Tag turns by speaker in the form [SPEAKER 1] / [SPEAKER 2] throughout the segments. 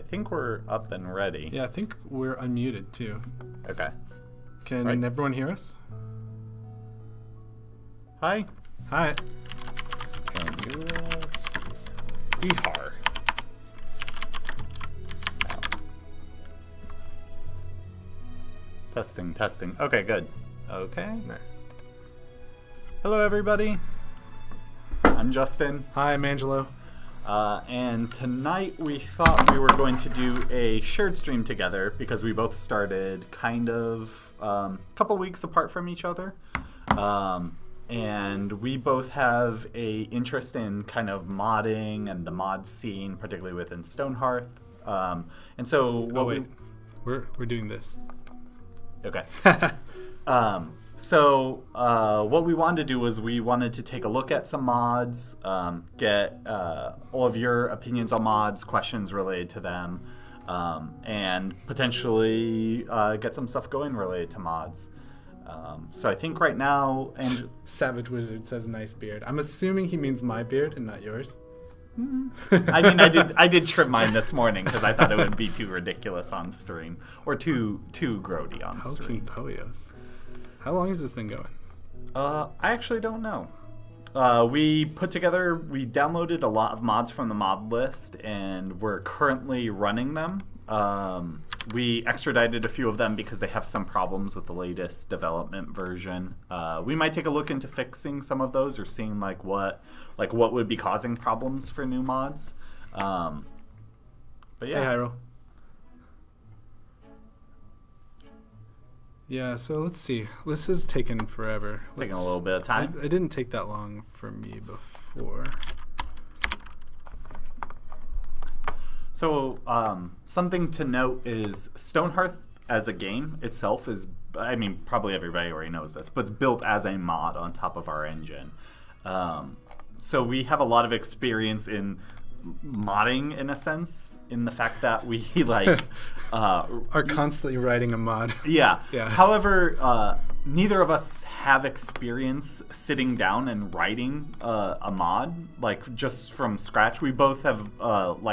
[SPEAKER 1] think we're up and ready.
[SPEAKER 2] Yeah, I think we're unmuted too.
[SPEAKER 1] Okay.
[SPEAKER 2] Can everyone hear us?
[SPEAKER 1] Hi.
[SPEAKER 2] Hi.
[SPEAKER 1] Ihar. Testing, testing. Okay, good. Okay.
[SPEAKER 2] Nice.
[SPEAKER 1] Hello, everybody. I'm Justin.
[SPEAKER 2] Hi, I'm Angelo.
[SPEAKER 1] And tonight we thought we were going to do a shared stream together because we both started kind of a couple weeks apart from each other. And we both have a interest in kind of modding and the mod scene, particularly within Stonehearth. And so
[SPEAKER 2] we're doing this.
[SPEAKER 1] Okay. So what we wanted to do was we wanted to take a look at some mods, get all of your opinions on mods, questions related to them, and potentially get some stuff going related to mods. So I think right now...
[SPEAKER 2] Savage Wizard says nice beard. I'm assuming he means my beard and not yours.
[SPEAKER 1] I mean, I did trim mine this morning because I thought it would be too ridiculous on stream, or too grody on stream.
[SPEAKER 2] Poyos. How long has this been going?
[SPEAKER 1] I actually don't know. We downloaded a lot of mods from the mod list, and we're currently running them. We extradited a few of them because they have some problems with the latest development version. We might take a look into fixing some of those or seeing what would be causing problems for new mods. But yeah.
[SPEAKER 2] Hey, Hyro. Yeah, so let's see. This has taken forever.
[SPEAKER 1] Taking a little bit of time.
[SPEAKER 2] It didn't take that long for me before.
[SPEAKER 1] So something to note is Stonehearth as a game itself is, I mean, probably everybody already knows this, but it's built as a mod on top of our engine. So we have a lot of experience in modding, in a sense, in the fact that we
[SPEAKER 2] are constantly writing a mod.
[SPEAKER 1] Yeah.
[SPEAKER 2] Yeah.
[SPEAKER 1] However, neither of us have experience sitting down and writing a mod just from scratch. We both have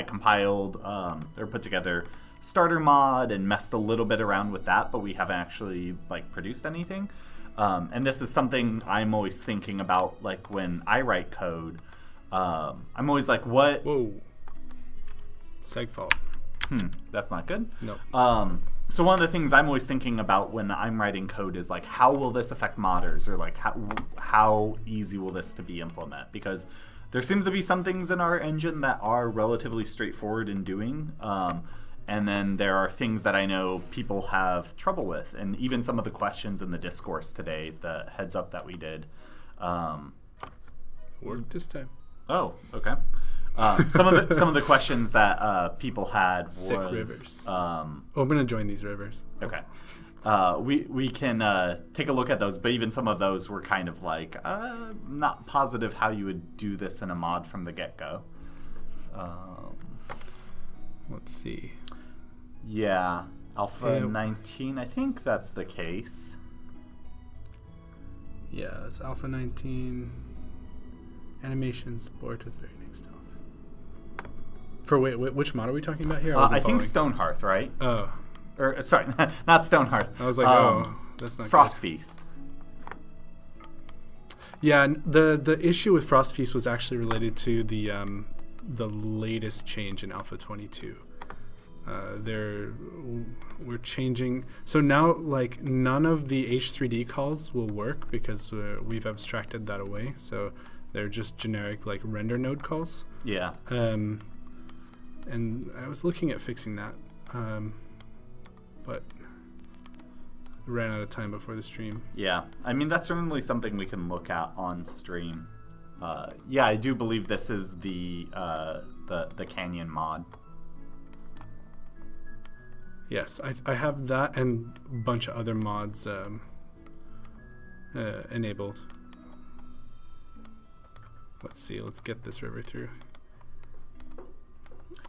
[SPEAKER 1] compiled or put together starter mod and messed a little bit around with that, but we haven't actually produced anything. And this is something I'm always thinking about, when I write code. I'm always like, what?
[SPEAKER 2] Whoa. Segfault.
[SPEAKER 1] That's not good.
[SPEAKER 2] No.
[SPEAKER 1] So one of the things I'm always thinking about when I'm writing code is how will this affect modders, or how easy will this to be implemented? Because there seems to be some things in our engine that are relatively straightforward in doing, and then there are things that I know people have trouble with, and even some of the questions in the discourse today, the heads up that we did.
[SPEAKER 2] Worked this time.
[SPEAKER 1] Oh, okay. Some of the questions that people had was
[SPEAKER 2] sick rivers. I'm gonna join these rivers.
[SPEAKER 1] Okay. We can take a look at those, but even some of those were kind of not positive how you would do this in a mod from the get-go.
[SPEAKER 2] Let's see.
[SPEAKER 1] Yeah, Alpha 19. I think that's the case.
[SPEAKER 2] Yeah, it's Alpha 19. Animation sport with very next stuff. For which mod are we talking about here?
[SPEAKER 1] I think Stonehearth, right?
[SPEAKER 2] Oh.
[SPEAKER 1] Or sorry, not Stonehearth.
[SPEAKER 2] I was like, that's not
[SPEAKER 1] Frost
[SPEAKER 2] good.
[SPEAKER 1] Feast.
[SPEAKER 2] Yeah, the issue with Frost Feast was actually related to the latest change in Alpha 22. We're changing, so now none of the H3D calls will work because we've abstracted that away. So they're just generic render node calls.
[SPEAKER 1] Yeah.
[SPEAKER 2] And I was looking at fixing that, but ran out of time before the stream.
[SPEAKER 1] Yeah, I mean that's certainly something we can look at on stream. Yeah, I do believe this is the Canyon mod.
[SPEAKER 2] Yes, I have that and a bunch of other mods enabled. Let's see. Let's get this river through.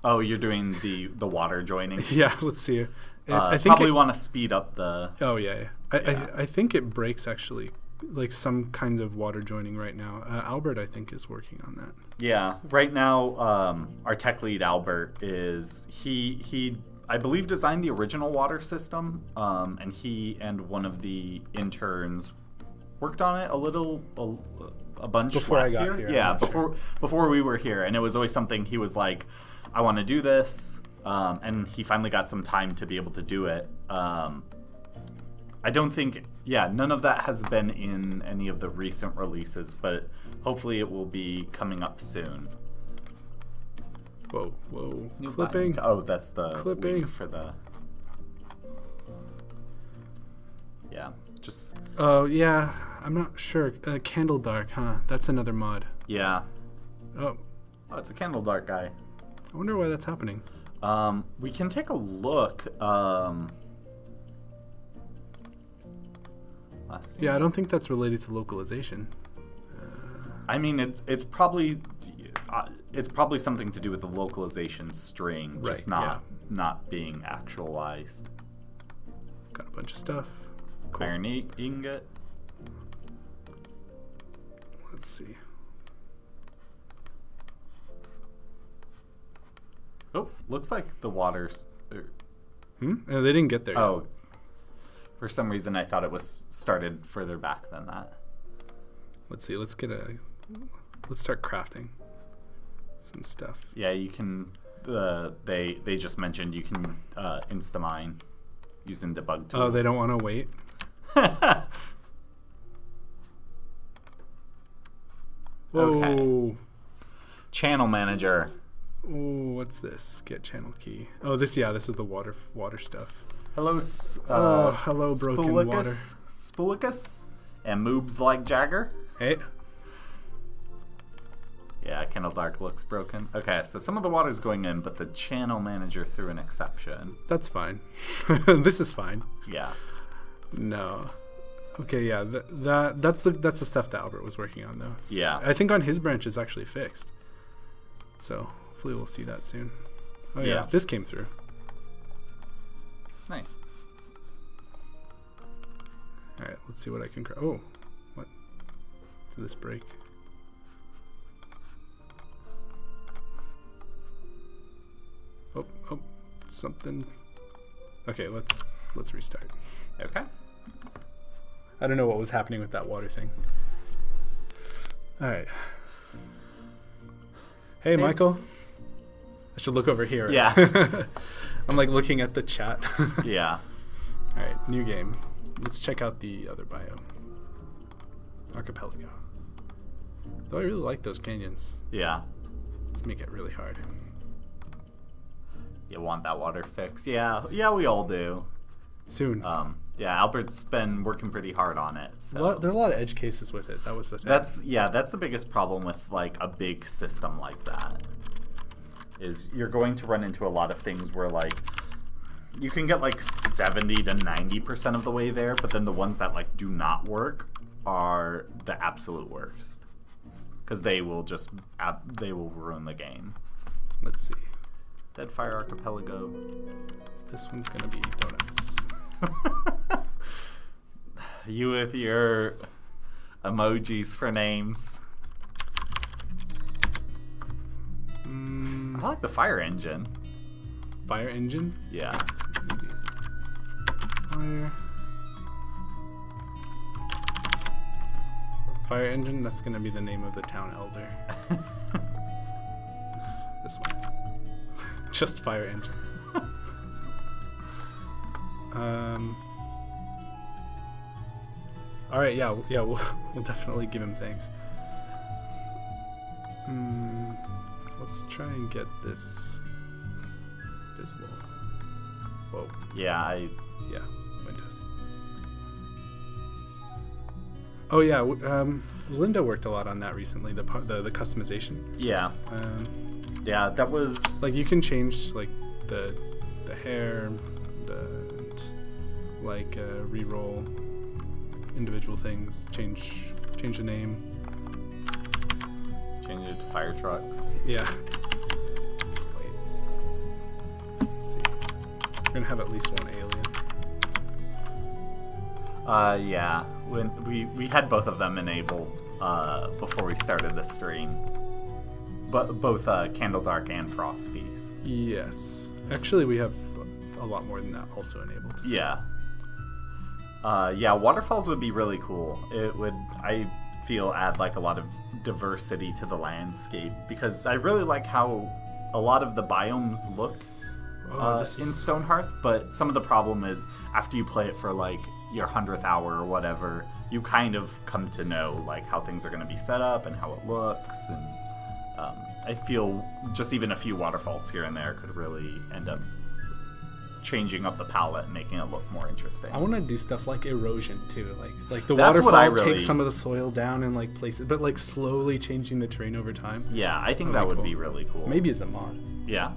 [SPEAKER 1] Oh, you're doing the water joining.
[SPEAKER 2] Yeah, let's see. I think
[SPEAKER 1] probably want to speed up the.
[SPEAKER 2] Oh yeah. I think it breaks actually like some kinds of water joining right now. Albert, I think, is working on that.
[SPEAKER 1] Yeah, right now, our tech lead Albert is he I believe designed the original water system, and he and one of the interns worked on it a bunch
[SPEAKER 2] Before
[SPEAKER 1] last
[SPEAKER 2] I got
[SPEAKER 1] year.
[SPEAKER 2] here,
[SPEAKER 1] Yeah,
[SPEAKER 2] I'm not sure.
[SPEAKER 1] before we were here, and it was always something he was like, I want to do this, and he finally got some time to be able to do it. I don't think, none of that has been in any of the recent releases, but hopefully it will be coming up soon.
[SPEAKER 2] Whoa.
[SPEAKER 1] New
[SPEAKER 2] Clipping.
[SPEAKER 1] bind. Oh, that's the
[SPEAKER 2] Clipping.
[SPEAKER 1] link for the. Yeah, just.
[SPEAKER 2] Oh, yeah. I'm not sure. Candle Dark, huh? That's another mod.
[SPEAKER 1] Yeah.
[SPEAKER 2] Oh,
[SPEAKER 1] Oh, it's a Candle Dark guy.
[SPEAKER 2] I wonder why that's happening.
[SPEAKER 1] We can take a look.
[SPEAKER 2] Yeah, I don't think that's related to localization.
[SPEAKER 1] I mean, it's probably something to do with the localization string, just
[SPEAKER 2] Right,
[SPEAKER 1] not being actualized.
[SPEAKER 2] Got a bunch of stuff. Cool.
[SPEAKER 1] Iron ingot.
[SPEAKER 2] Let's see.
[SPEAKER 1] Oh, looks like the water's.
[SPEAKER 2] No, they didn't get there yet.
[SPEAKER 1] Oh, for some reason I thought it was started further back than that.
[SPEAKER 2] Let's see. Let's start crafting some stuff.
[SPEAKER 1] Yeah, you can. They just mentioned you can insta-mine using debug tools.
[SPEAKER 2] Oh, they don't want to wait? Whoa.
[SPEAKER 1] Okay. Channel manager.
[SPEAKER 2] Oh, what's this? Get channel key. Oh, this is the water stuff.
[SPEAKER 1] Hello.
[SPEAKER 2] Hello, broken water.
[SPEAKER 1] Spoolicus and moobs like Jagger.
[SPEAKER 2] Hey.
[SPEAKER 1] Yeah, Candle Dark looks broken. Okay, so some of the water's going in, but the channel manager threw an exception.
[SPEAKER 2] That's fine. This is fine.
[SPEAKER 1] Yeah.
[SPEAKER 2] No. Okay, yeah, that's the stuff that Albert was working on, though.
[SPEAKER 1] Yeah.
[SPEAKER 2] I think on his branch it's actually fixed. So hopefully we'll see that soon. Oh yeah, this came through.
[SPEAKER 1] Nice.
[SPEAKER 2] All right, let's see what I can. Oh, what? Did this break? Oh, something. Okay, let's restart.
[SPEAKER 1] Okay.
[SPEAKER 2] I don't know what was happening with that water thing. All right. Hey, Michael. I should look over here.
[SPEAKER 1] Yeah.
[SPEAKER 2] I'm like looking at the chat.
[SPEAKER 1] Yeah.
[SPEAKER 2] All right, new game. Let's check out the other biome. Archipelago. Though I really like those canyons.
[SPEAKER 1] Yeah.
[SPEAKER 2] Let's make it really hard.
[SPEAKER 1] You want that water fix? Yeah. Yeah, we all do.
[SPEAKER 2] Soon.
[SPEAKER 1] Yeah, Albert's been working pretty hard on it. So.
[SPEAKER 2] There are a lot of edge cases with it. That was the thing.
[SPEAKER 1] That's the biggest problem with like a big system like that. Is you're going to run into a lot of things where like you can get like 70 to 90% of the way there, but then the ones that like do not work are the absolute worst because they will ruin the game.
[SPEAKER 2] Let's see.
[SPEAKER 1] Deadfire Archipelago.
[SPEAKER 2] This one's gonna be donuts.
[SPEAKER 1] You with your emojis for names. I like the fire engine.
[SPEAKER 2] Fire engine?
[SPEAKER 1] Yeah.
[SPEAKER 2] Fire engine, that's gonna be the name of the town elder. This one. Just fire engine. All right, yeah, we'll definitely give him thanks. Let's try and get this visible. Whoa.
[SPEAKER 1] Yeah,
[SPEAKER 2] Yeah, Windows. Oh yeah, Linda worked a lot on that recently. The customization.
[SPEAKER 1] yeah. Yeah, that was
[SPEAKER 2] Like you can change like the hair, like re-roll individual things, change the name.
[SPEAKER 1] change it to fire trucks.
[SPEAKER 2] Yeah. Wait. Let's see. We're gonna have at least one alien.
[SPEAKER 1] Yeah. When we had both of them enabled before we started the stream. But both Candledark and Frost Feast.
[SPEAKER 2] Yes. Actually, we have a lot more than that also enabled.
[SPEAKER 1] Yeah. Yeah, waterfalls would be really cool. It would, I feel, add like a lot of diversity to the landscape, because I really like how a lot of the biomes look in Stonehearth, but some of the problem is after you play it for like your 100th hour or whatever, you kind of come to know like how things are going to be set up and how it looks, and I feel just even a few waterfalls here and there could really end up changing up the palette and making it look more interesting.
[SPEAKER 2] I want to do stuff like erosion too, like the
[SPEAKER 1] That's
[SPEAKER 2] waterfall takes some of the soil down and like place it, but like slowly changing the terrain over time.
[SPEAKER 1] Yeah, I think that would be really cool.
[SPEAKER 2] Maybe as a mod.
[SPEAKER 1] Yeah.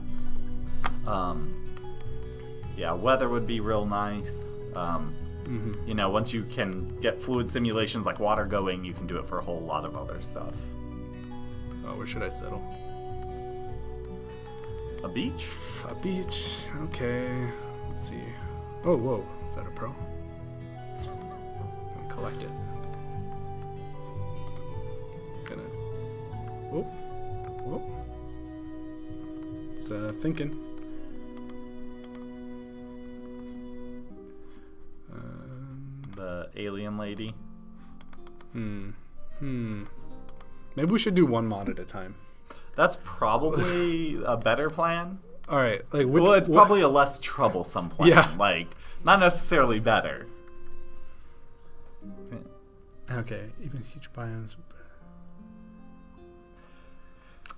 [SPEAKER 1] Yeah, weather would be real nice. You know, once you can get fluid simulations like water going, you can do it for a whole lot of other stuff.
[SPEAKER 2] Oh, where should I settle?
[SPEAKER 1] A beach?
[SPEAKER 2] A beach. Okay. Let's see. Oh, whoa. Is that a pro? I'll collect it. Gonna. Whoop. Whoop. It's thinking.
[SPEAKER 1] The alien lady.
[SPEAKER 2] Maybe we should do one mod at a time.
[SPEAKER 1] That's probably a better plan.
[SPEAKER 2] All right. Like,
[SPEAKER 1] well, it's probably a less troublesome plan.
[SPEAKER 2] Yeah.
[SPEAKER 1] Like, not necessarily better.
[SPEAKER 2] Okay. Even huge biomes.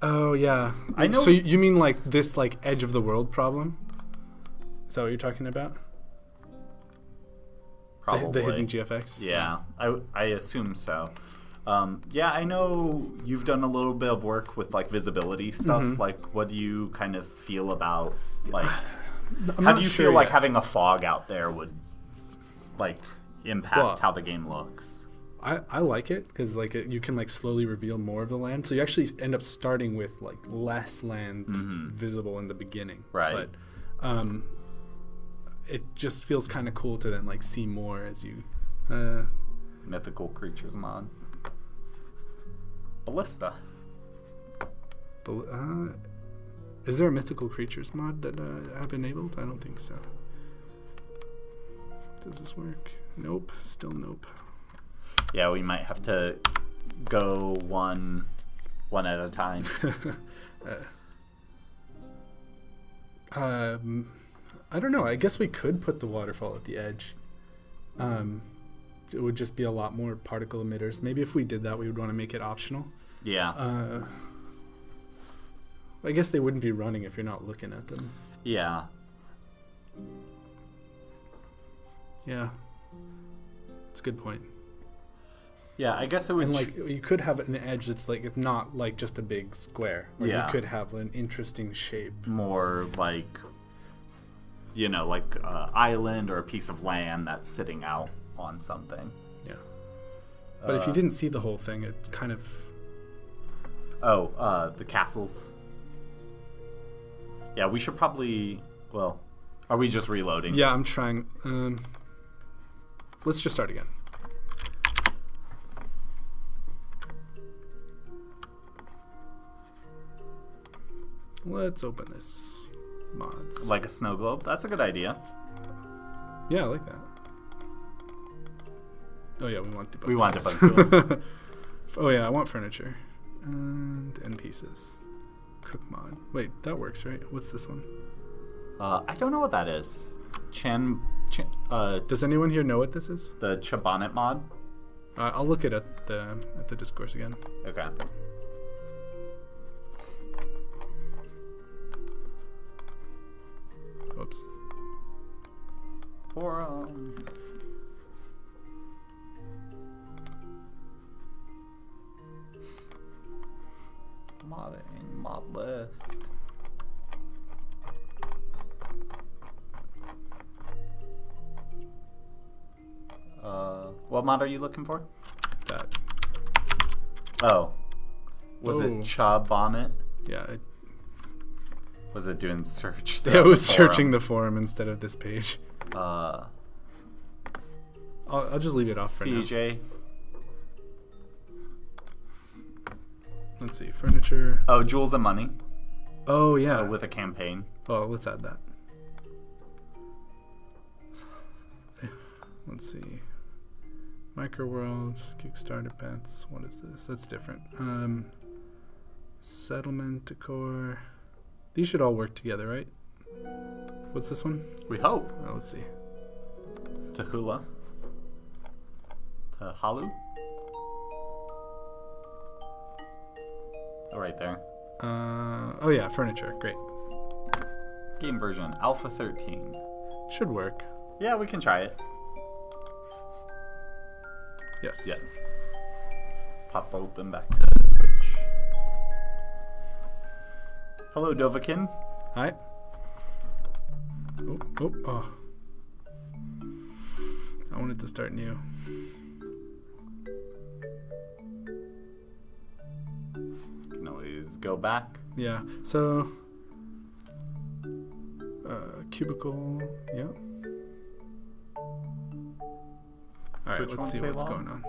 [SPEAKER 2] Oh yeah.
[SPEAKER 1] I know.
[SPEAKER 2] So you mean like this like edge of the world problem? Is that what you're talking about?
[SPEAKER 1] Probably.
[SPEAKER 2] The hidden GFX?
[SPEAKER 1] Yeah, I assume so. Yeah, I know you've done a little bit of work with like visibility stuff. Like, what do you kind of feel about like? How do you feel like having a fog out there would like impact how the game looks?
[SPEAKER 2] I like it because like you can like slowly reveal more of the land, so you actually end up starting with like less land visible in the beginning.
[SPEAKER 1] Right.
[SPEAKER 2] But it just feels kind of cool to then like see more as you.
[SPEAKER 1] Mythical creatures mod. Ballista.
[SPEAKER 2] Is there a mythical creatures mod that I have enabled? I don't think so. Does this work? Nope. Still nope.
[SPEAKER 1] Yeah, we might have to go one at a time.
[SPEAKER 2] I don't know. I guess we could put the waterfall at the edge. It would just be a lot more particle emitters. Maybe if we did that, we would want to make it optional.
[SPEAKER 1] Yeah.
[SPEAKER 2] I guess they wouldn't be running if you're not looking at them.
[SPEAKER 1] Yeah.
[SPEAKER 2] Yeah. That's a good point.
[SPEAKER 1] Yeah, I guess it would.
[SPEAKER 2] And like you could have an edge that's like it's not like just a big square. Like you could have an interesting shape.
[SPEAKER 1] More like, you know, like an island or a piece of land that's sitting out on something.
[SPEAKER 2] Yeah. But if you didn't see the whole thing, it's kind of.
[SPEAKER 1] Oh, the castles. Yeah, we should probably. Well, are we just reloading?
[SPEAKER 2] Yeah, I'm trying. Let's just start again. Let's open this mods.
[SPEAKER 1] Like a snow globe? That's a good idea.
[SPEAKER 2] Yeah, I like that. Oh yeah, we want debug.
[SPEAKER 1] We want debug tools.
[SPEAKER 2] Oh yeah, I want furniture and end pieces. Cook mod. Wait, that works, right? What's this one?
[SPEAKER 1] I don't know what that is.
[SPEAKER 2] Does anyone here know what this is?
[SPEAKER 1] The Chabonet mod.
[SPEAKER 2] I'll look it at the discourse again.
[SPEAKER 1] Okay.
[SPEAKER 2] Whoops.
[SPEAKER 1] Forum. Modding, mod list. What mod are you looking for?
[SPEAKER 2] That.
[SPEAKER 1] Oh. Was it Chabonet?
[SPEAKER 2] Yeah.
[SPEAKER 1] Was it doing search?
[SPEAKER 2] Yeah, it was searching the forum instead of this page. I'll just leave it off for now.
[SPEAKER 1] CJ.
[SPEAKER 2] Let's see, furniture.
[SPEAKER 1] Oh, Jewels and Money.
[SPEAKER 2] Oh yeah.
[SPEAKER 1] With a campaign.
[SPEAKER 2] Oh, let's add that. Let's see. Microworld, Kickstarter pets. What is this? That's different. Settlement decor. These should all work together, right? What's this one?
[SPEAKER 1] We hope.
[SPEAKER 2] Oh, let's see.
[SPEAKER 1] Tahula. Tahalu. Oh, right there.
[SPEAKER 2] Oh yeah, furniture. Great.
[SPEAKER 1] Game version Alpha 13.
[SPEAKER 2] Should work.
[SPEAKER 1] Yeah, we can try it.
[SPEAKER 2] Yes.
[SPEAKER 1] Yes. Pop open back to Twitch. Hello, Dovakin.
[SPEAKER 2] Hi. Oh. I wanted to start new.
[SPEAKER 1] Can always go back.
[SPEAKER 2] Yeah. So, cubicle. Yeah. All right. Let's see what's going on.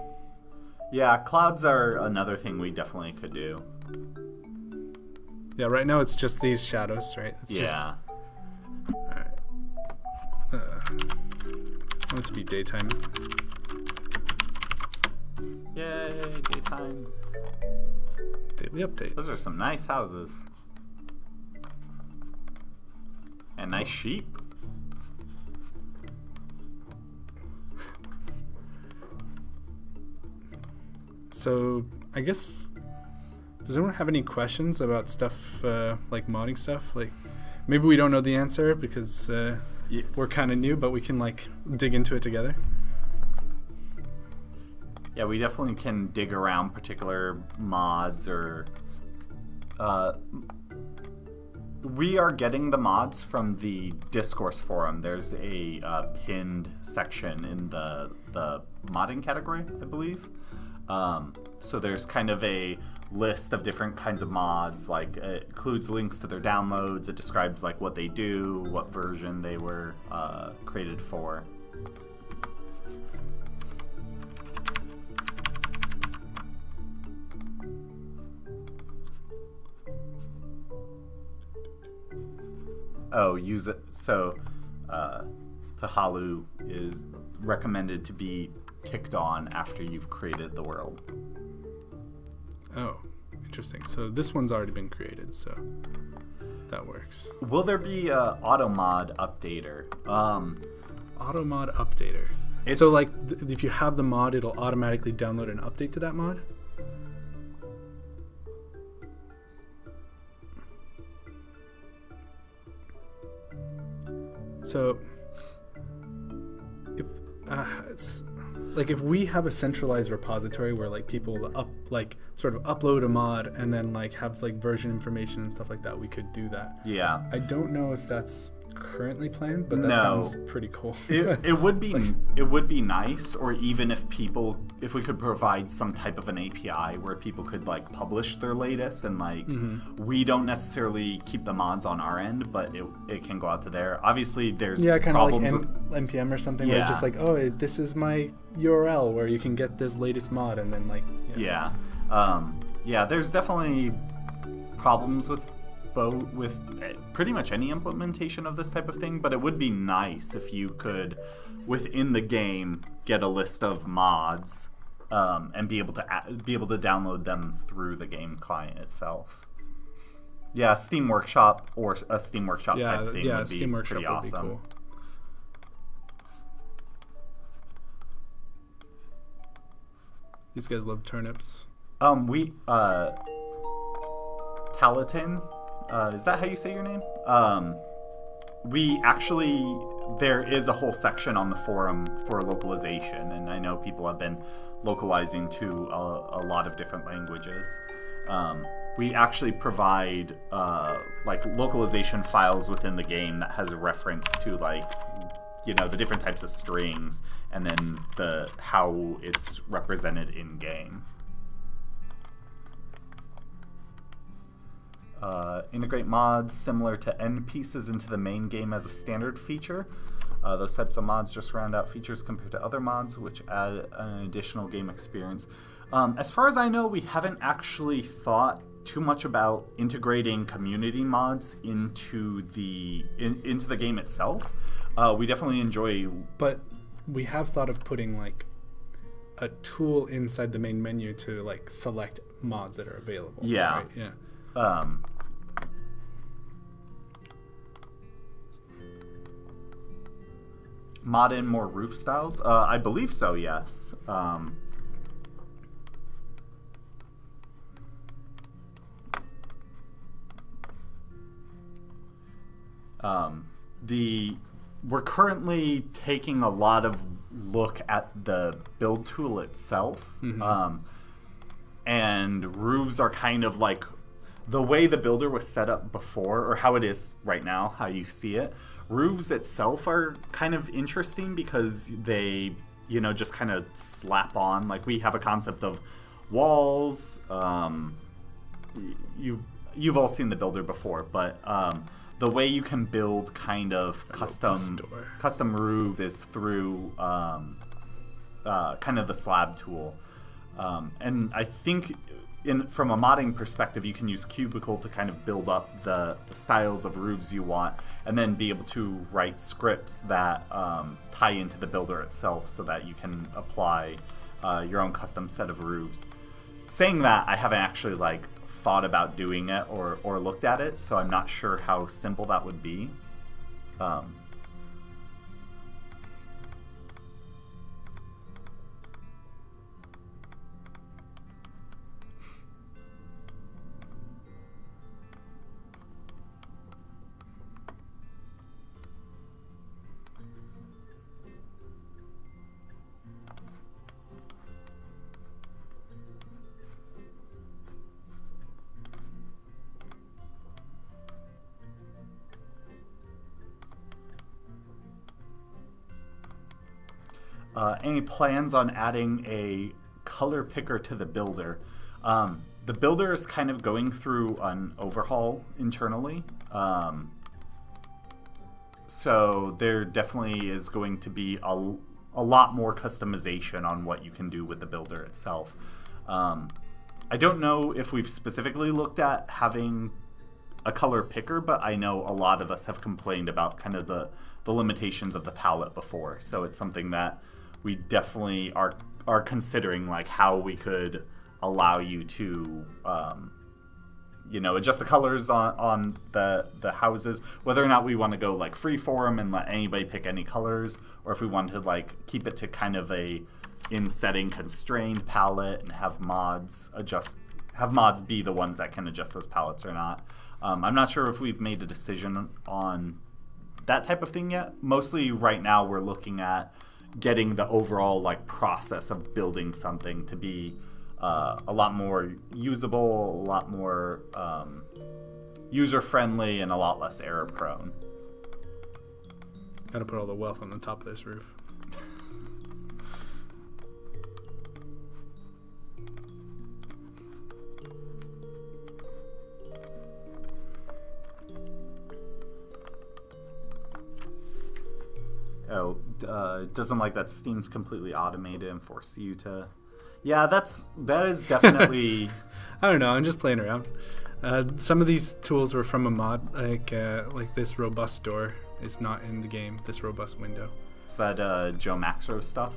[SPEAKER 1] Yeah, clouds are another thing we definitely could do.
[SPEAKER 2] Yeah. Right now it's just these shadows, right? It's
[SPEAKER 1] yeah.
[SPEAKER 2] Just, all right. I want it to be daytime.
[SPEAKER 1] Yay, daytime.
[SPEAKER 2] Daily update.
[SPEAKER 1] Those are some nice houses. And nice sheep.
[SPEAKER 2] So, I guess, does anyone have any questions about stuff, like modding stuff? Like, maybe we don't know the answer because we're kind of new, but we can, like, dig into it together.
[SPEAKER 1] Yeah, we definitely can dig around particular mods or... we are getting the mods from the Discourse forum. There's a pinned section in the modding category, I believe. So there's kind of a list of different kinds of mods, like it includes links to their downloads, it describes like what they do, what version they were created for. Oh, use it. So Tahalu is recommended to be ticked on after you've created the world.
[SPEAKER 2] Oh, interesting. So this one's already been created, so that works.
[SPEAKER 1] Will there be a auto mod updater?
[SPEAKER 2] Auto mod updater. So like if you have the mod, it'll automatically download an update to that mod? So if we have a centralized repository where like people sort of upload a mod and then like have like version information and stuff like that, we could do that.
[SPEAKER 1] Yeah.
[SPEAKER 2] I don't know if that's currently planned, but that sounds pretty cool.
[SPEAKER 1] It would be it would be nice, or even if we could provide some type of an API where people could like publish their latest and like we don't necessarily keep the mods on our end, but it can go out to there. Obviously there's
[SPEAKER 2] kind of like
[SPEAKER 1] with
[SPEAKER 2] npm or something where it's just like, oh, this is my URL where you can get this latest mod, and then like
[SPEAKER 1] there's definitely problems with pretty much any implementation of this type of thing, but it would be nice if you could, within the game, get a list of mods and be able to download them through the game client itself. Yeah, Steam Workshop or a Steam Workshop type thing would be
[SPEAKER 2] Steam Workshop
[SPEAKER 1] pretty awesome.
[SPEAKER 2] Would be cool. These guys love turnips.
[SPEAKER 1] Talatin. Is that how you say your name? There is a whole section on the forum for localization, and I know people have been localizing to a lot of different languages. We actually provide like localization files within the game that has a reference to like, you know, the different types of strings, and then how it's represented in game. Integrate mods similar to end pieces into the main game as a standard feature. Those types of mods just round out features compared to other mods, which add an additional game experience. As far as I know, we haven't actually thought too much about integrating community mods into the game itself. We definitely enjoy,
[SPEAKER 2] but we have thought of putting like a tool inside the main menu to like select mods that are available.
[SPEAKER 1] Yeah.
[SPEAKER 2] Right? Yeah.
[SPEAKER 1] Mod in more roof styles? I believe so, yes. We're currently taking a lot of look at the build tool itself. And roofs are kind of like the way the builder was set up before, or how it is right now, how you see it. Roofs itself are kind of interesting because they, you know, just kind of slap on. Like, we have a concept of walls. You've all seen the builder before, but the way you can build kind of custom roofs is through kind of the slab tool. And I think from a modding perspective, you can use Cubicle to kind of build up the styles of roofs you want, and then be able to write scripts that tie into the builder itself so that you can apply your own custom set of roofs. Saying that, I haven't actually like thought about doing it or looked at it, so I'm not sure how simple that would be. Any plans on adding a color picker to the builder? The builder is kind of going through an overhaul internally. So there definitely is going to be a lot more customization on what you can do with the builder itself. I don't know if we've specifically looked at having a color picker, but I know a lot of us have complained about kind of the limitations of the palette before. So it's something that we definitely are considering, like how we could allow you to you know, adjust the colors on the houses, whether or not we want to go like freeform and let anybody pick any colors, or if we want to like keep it to kind of a in setting constrained palette and have mods be the ones that can adjust those palettes or not. I'm not sure if we've made a decision on that type of thing yet. Mostly right now we're looking at getting the overall like process of building something to be a lot more usable, a lot more user-friendly, and a lot less error-prone.
[SPEAKER 2] Gotta put all the wealth on the top of this roof.
[SPEAKER 1] Oh, it doesn't like that Steam's completely automated and force you to... Yeah, that is definitely...
[SPEAKER 2] I don't know, I'm just playing around. Some of these tools were from a mod, like this robust door is not in the game, this robust window.
[SPEAKER 1] Is that Joe Maxro stuff?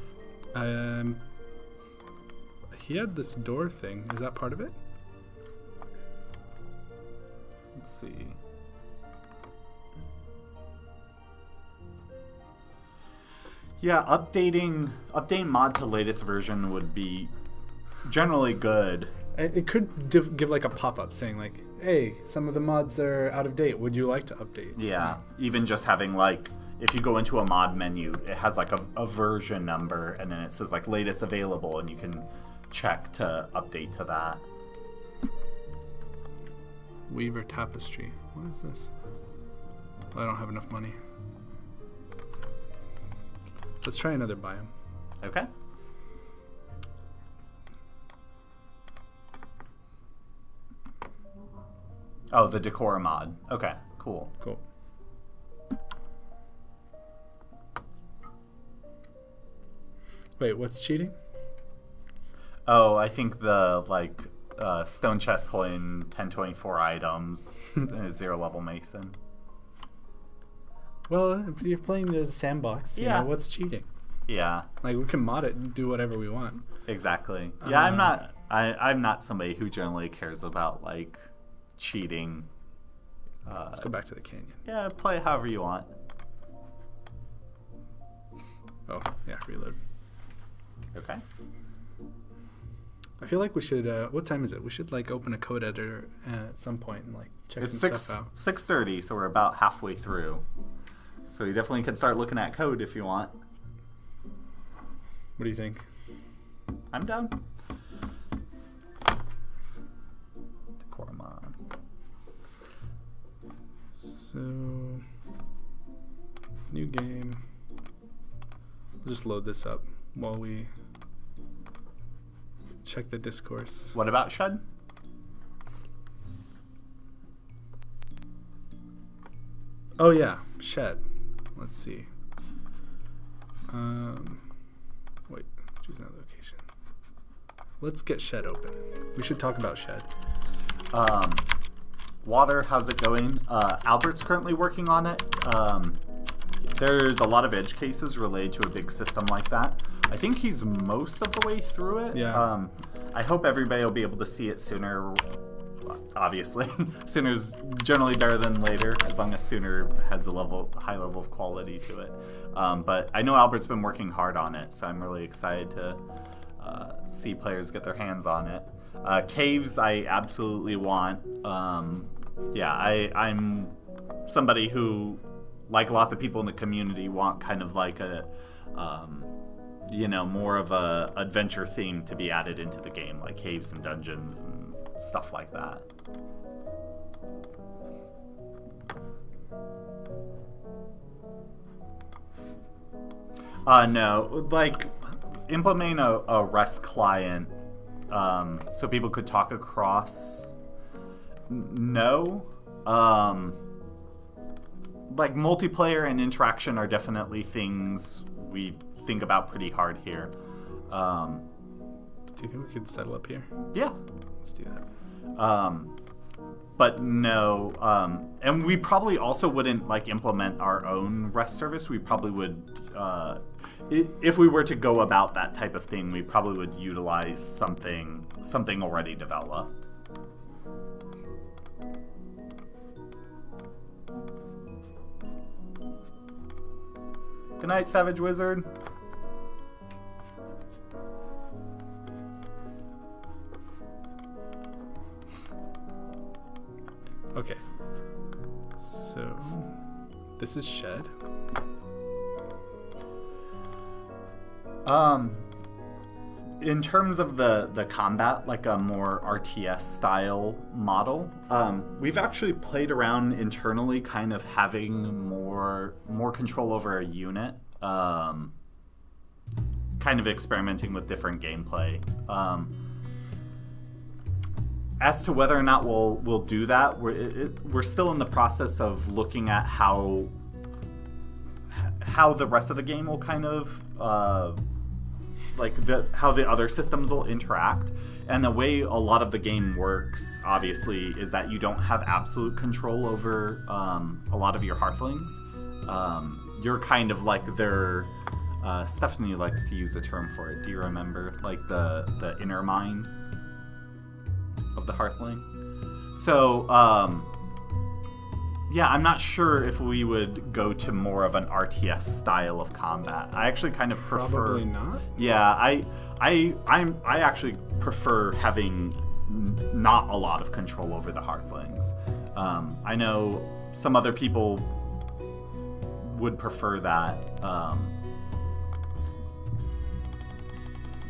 [SPEAKER 2] He had this door thing. Is that part of it?
[SPEAKER 1] Let's see. Yeah, updating mod to latest version would be generally good.
[SPEAKER 2] It could give like a pop-up saying like, hey, some of the mods are out of date. Would you like to update?
[SPEAKER 1] Yeah, even just having like, if you go into a mod menu, it has like a version number, and then it says like latest available, and you can check to update to that.
[SPEAKER 2] Weaver Tapestry. What is this? I don't have enough money. Let's try another biome.
[SPEAKER 1] Okay. Oh, the decor mod. Okay, cool.
[SPEAKER 2] Cool. Wait, what's cheating?
[SPEAKER 1] Oh, I think the like stone chest holding 1024 items and a 0 level mason.
[SPEAKER 2] Well, if you're playing as a sandbox, you know, what's cheating?
[SPEAKER 1] Yeah.
[SPEAKER 2] Like, we can mod it and do whatever we want.
[SPEAKER 1] Exactly. Yeah, I'm not somebody who generally cares about like cheating.
[SPEAKER 2] Let's go back to the canyon.
[SPEAKER 1] Yeah, play it however you want.
[SPEAKER 2] Oh, yeah, reload.
[SPEAKER 1] Okay.
[SPEAKER 2] I feel like we should, what time is it? We should like open a code editor at some point and like check
[SPEAKER 1] It's
[SPEAKER 2] some stuff out.
[SPEAKER 1] 6:30, so we're about halfway through. So you definitely can start looking at code if you want.
[SPEAKER 2] What do you think?
[SPEAKER 1] I'm done. Decorum on.
[SPEAKER 2] So, new game. I'll just load this up while we check the discourse.
[SPEAKER 1] What about Shud?
[SPEAKER 2] Oh yeah, Shed. Let's see. Wait, choose another location. Let's get Shed open. We should talk about Shed.
[SPEAKER 1] Water, how's it going? Albert's currently working on it. There's a lot of edge cases related to a big system like that. I think he's most of the way through it.
[SPEAKER 2] Yeah.
[SPEAKER 1] I hope everybody will be able to see it sooner. Obviously, sooner's generally better than later, as long as sooner has a high level of quality to it. But I know Albert's been working hard on it, so I'm really excited to see players get their hands on it. Caves, I absolutely want. Yeah, I'm somebody who, like lots of people in the community, want kind of like a, you know, more of a adventure theme to be added into the game, like caves and dungeons and stuff like that. No, like implement a REST client so people could talk across. No. Like multiplayer and interaction are definitely things we think about pretty hard here.
[SPEAKER 2] Do you think we could settle up here?
[SPEAKER 1] Yeah.
[SPEAKER 2] Let's do that.
[SPEAKER 1] But no, and we probably also wouldn't like implement our own REST service. We probably would, if we were to go about that type of thing, we probably would utilize something already developed. Good night, Savage Wizard.
[SPEAKER 2] Okay. So, this is Shed.
[SPEAKER 1] In terms of the combat, like a more RTS style model, we've actually played around internally, kind of having more control over a unit, kind of experimenting with different gameplay. As to whether or not we'll do that, we're still in the process of looking at how the rest of the game will kind of how the other systems will interact. And the way a lot of the game works, obviously, is that you don't have absolute control over a lot of your Hearthlings. You're kind of like their Stephanie likes to use the term for it. Do you remember? Like the inner mind of the Hearthling. So, yeah, I'm not sure if we would go to more of an RTS style of combat. I actually kind of prefer.
[SPEAKER 2] Probably not.
[SPEAKER 1] Yeah, I actually prefer having not a lot of control over the Hearthlings. I know some other people would prefer that,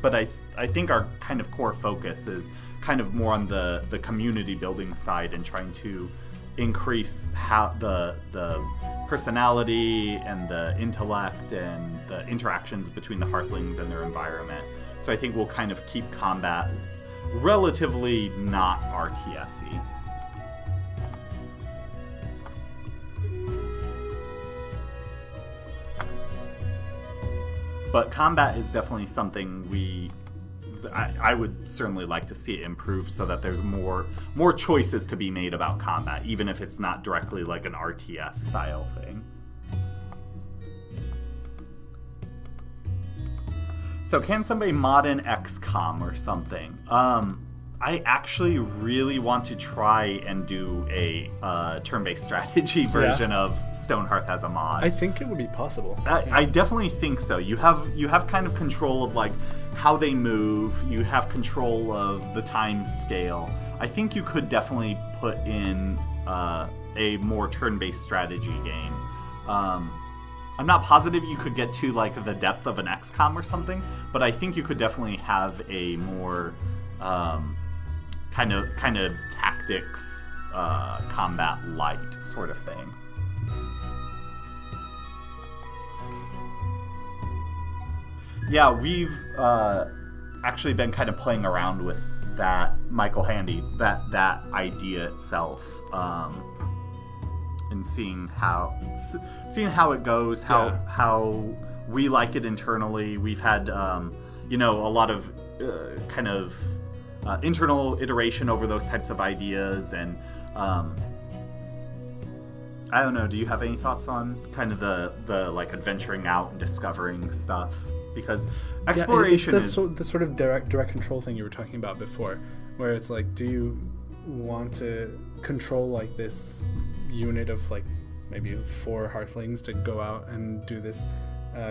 [SPEAKER 1] but I think our kind of core focus is kind of more on the community building side and trying to increase how the personality and the intellect and the interactions between the Hearthlings and their environment. So I think we'll kind of keep combat relatively not RTS-y. But combat is definitely something I would certainly like to see it improve so that there's more choices to be made about combat, even if it's not directly like an RTS style thing. So can somebody mod in XCOM or something? I actually really want to try and do a turn-based strategy version of Stonehearth as a mod.
[SPEAKER 2] I think it would be possible.
[SPEAKER 1] I definitely think so. You have kind of control of like how they move. You have control of the time scale. I think you could definitely put in a more turn-based strategy game. I'm not positive you could get to like the depth of an XCOM or something, but I think you could definitely have a more kind of tactics combat light sort of thing. Yeah, we've actually been kind of playing around with that, Michael Handy, that idea itself. And seeing how it goes, how we like it internally. We've had a lot of kind of internal iteration over those types of ideas, and I don't know. Do you have any thoughts on kind of the like adventuring out and discovering stuff? Because exploration is
[SPEAKER 2] the sort of direct control thing you were talking about before, where it's like, do you want to control like this unit of like maybe 4 Hearthlings to go out and do this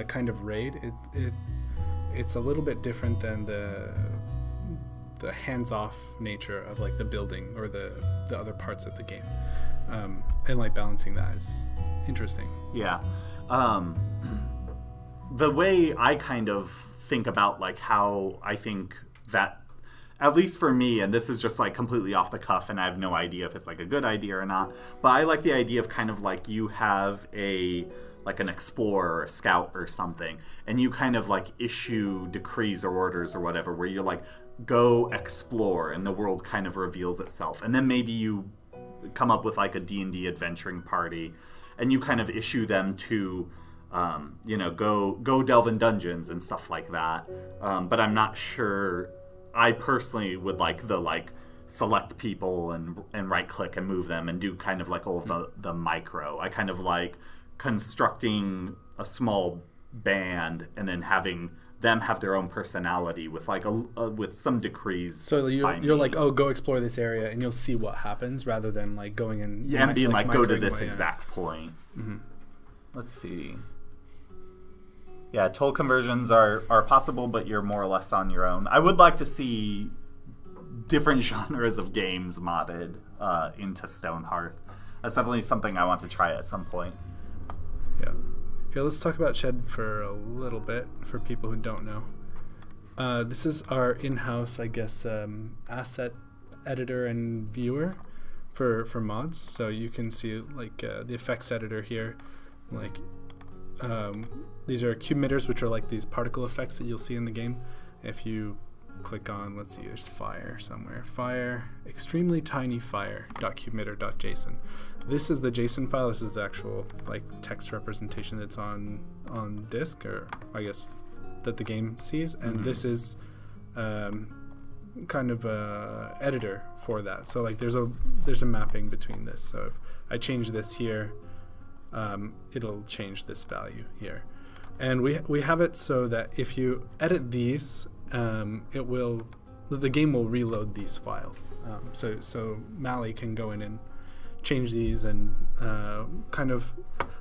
[SPEAKER 2] kind of raid? It's a little bit different than the hands-off nature of like the building or the other parts of the game, and like balancing that is interesting.
[SPEAKER 1] Yeah. The way I kind of think about like how I think that, at least for me, and this is just like completely off the cuff and I have no idea if it's like a good idea or not, but I like the idea of kind of like you have like an explorer or a scout or something, and you kind of like issue decrees or orders or whatever, where you're like, go explore, and the world kind of reveals itself. And then maybe you come up with like a D&D adventuring party, and you kind of issue them to go delve in dungeons and stuff like that. But I'm not sure. I personally would like select people and right click and move them and do kind of like all of the micro. I kind of like constructing a small band and then having them have their own personality with like with some decrees.
[SPEAKER 2] So you're like, oh, go explore this area and you'll see what happens, rather than like going and
[SPEAKER 1] and being like go to this exact point. Mm-hmm. Let's see. Yeah, toll conversions are possible, but you're more or less on your own. I would like to see different genres of games modded into Stonehearth. That's definitely something I want to try at some point.
[SPEAKER 2] Yeah. Here, let's talk about Shed for a little bit for people who don't know. This is our in-house, I guess, asset editor and viewer for mods. So you can see like the effects editor here, like. These are cube emitters, which are like these particle effects that you'll see in the game. If you click on, let's see, there's fire somewhere. Fire, extremely tiny fire.cubeemitter.json. This is the JSON file. This is the actual like text representation that's on disk, or I guess that the game sees. And this is kind of a editor for that. So like there's a mapping between this. So if I change this here, it'll change this value here, and we have it so that if you edit these, the game will reload these files. So Mally can go in and change these and kind of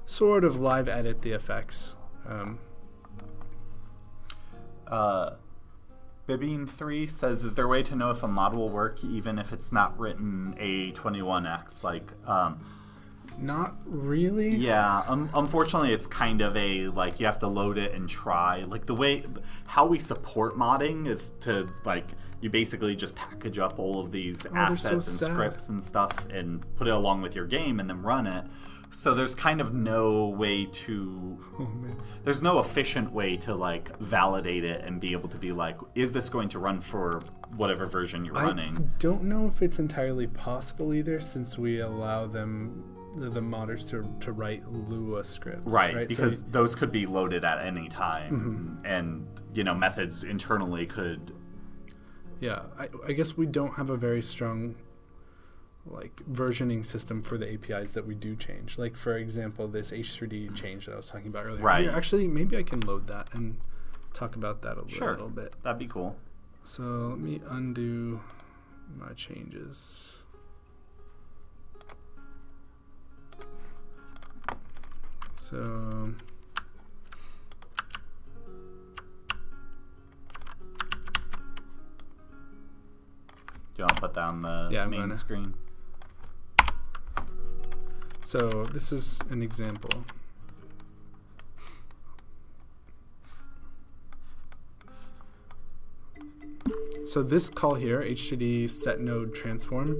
[SPEAKER 2] sort of live edit the effects.
[SPEAKER 1] Bibine3 says, is there a way to know if a mod will work even if it's not written A21X? Like,
[SPEAKER 2] not really.
[SPEAKER 1] Yeah, unfortunately it's kind of a, like, you have to load it and try. Like, how we support modding is to, like, you basically just package up all of these assets and scripts and stuff and put it along with your game and then run it. So there's kind of no way to, there's no efficient way to like validate it and be able to be like, is this going to run for whatever version you're running?
[SPEAKER 2] I don't know if it's entirely possible either, since we allow them the modders to write Lua scripts.
[SPEAKER 1] Right, because so those could be loaded at any time, and methods internally could.
[SPEAKER 2] Yeah, I guess we don't have a very strong versioning system for the APIs that we do change. Like, for example, this H3D change that I was talking about earlier.
[SPEAKER 1] Right.
[SPEAKER 2] Yeah, actually, maybe I can load that and talk about that a little bit.
[SPEAKER 1] That'd be cool.
[SPEAKER 2] So let me undo my changes. So
[SPEAKER 1] do you want to put that on the main screen?
[SPEAKER 2] So this is an example. So this call here, HTTP set node transform,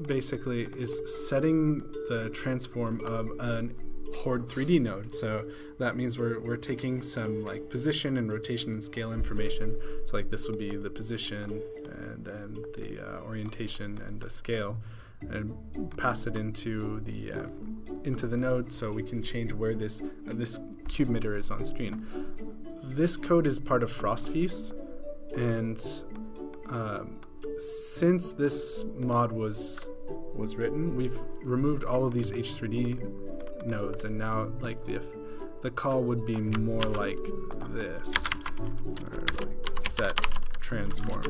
[SPEAKER 2] basically is setting the transform of an Horde 3D node. So that means we're taking some position and rotation and scale information. So this would be the position and then the orientation and the scale, and pass it into the node so we can change where this cube emitter is on screen. This code is part of Frost Feast, and since this mod was written, we've removed all of these H3D nodes, and now the call would be more like this, or set transform,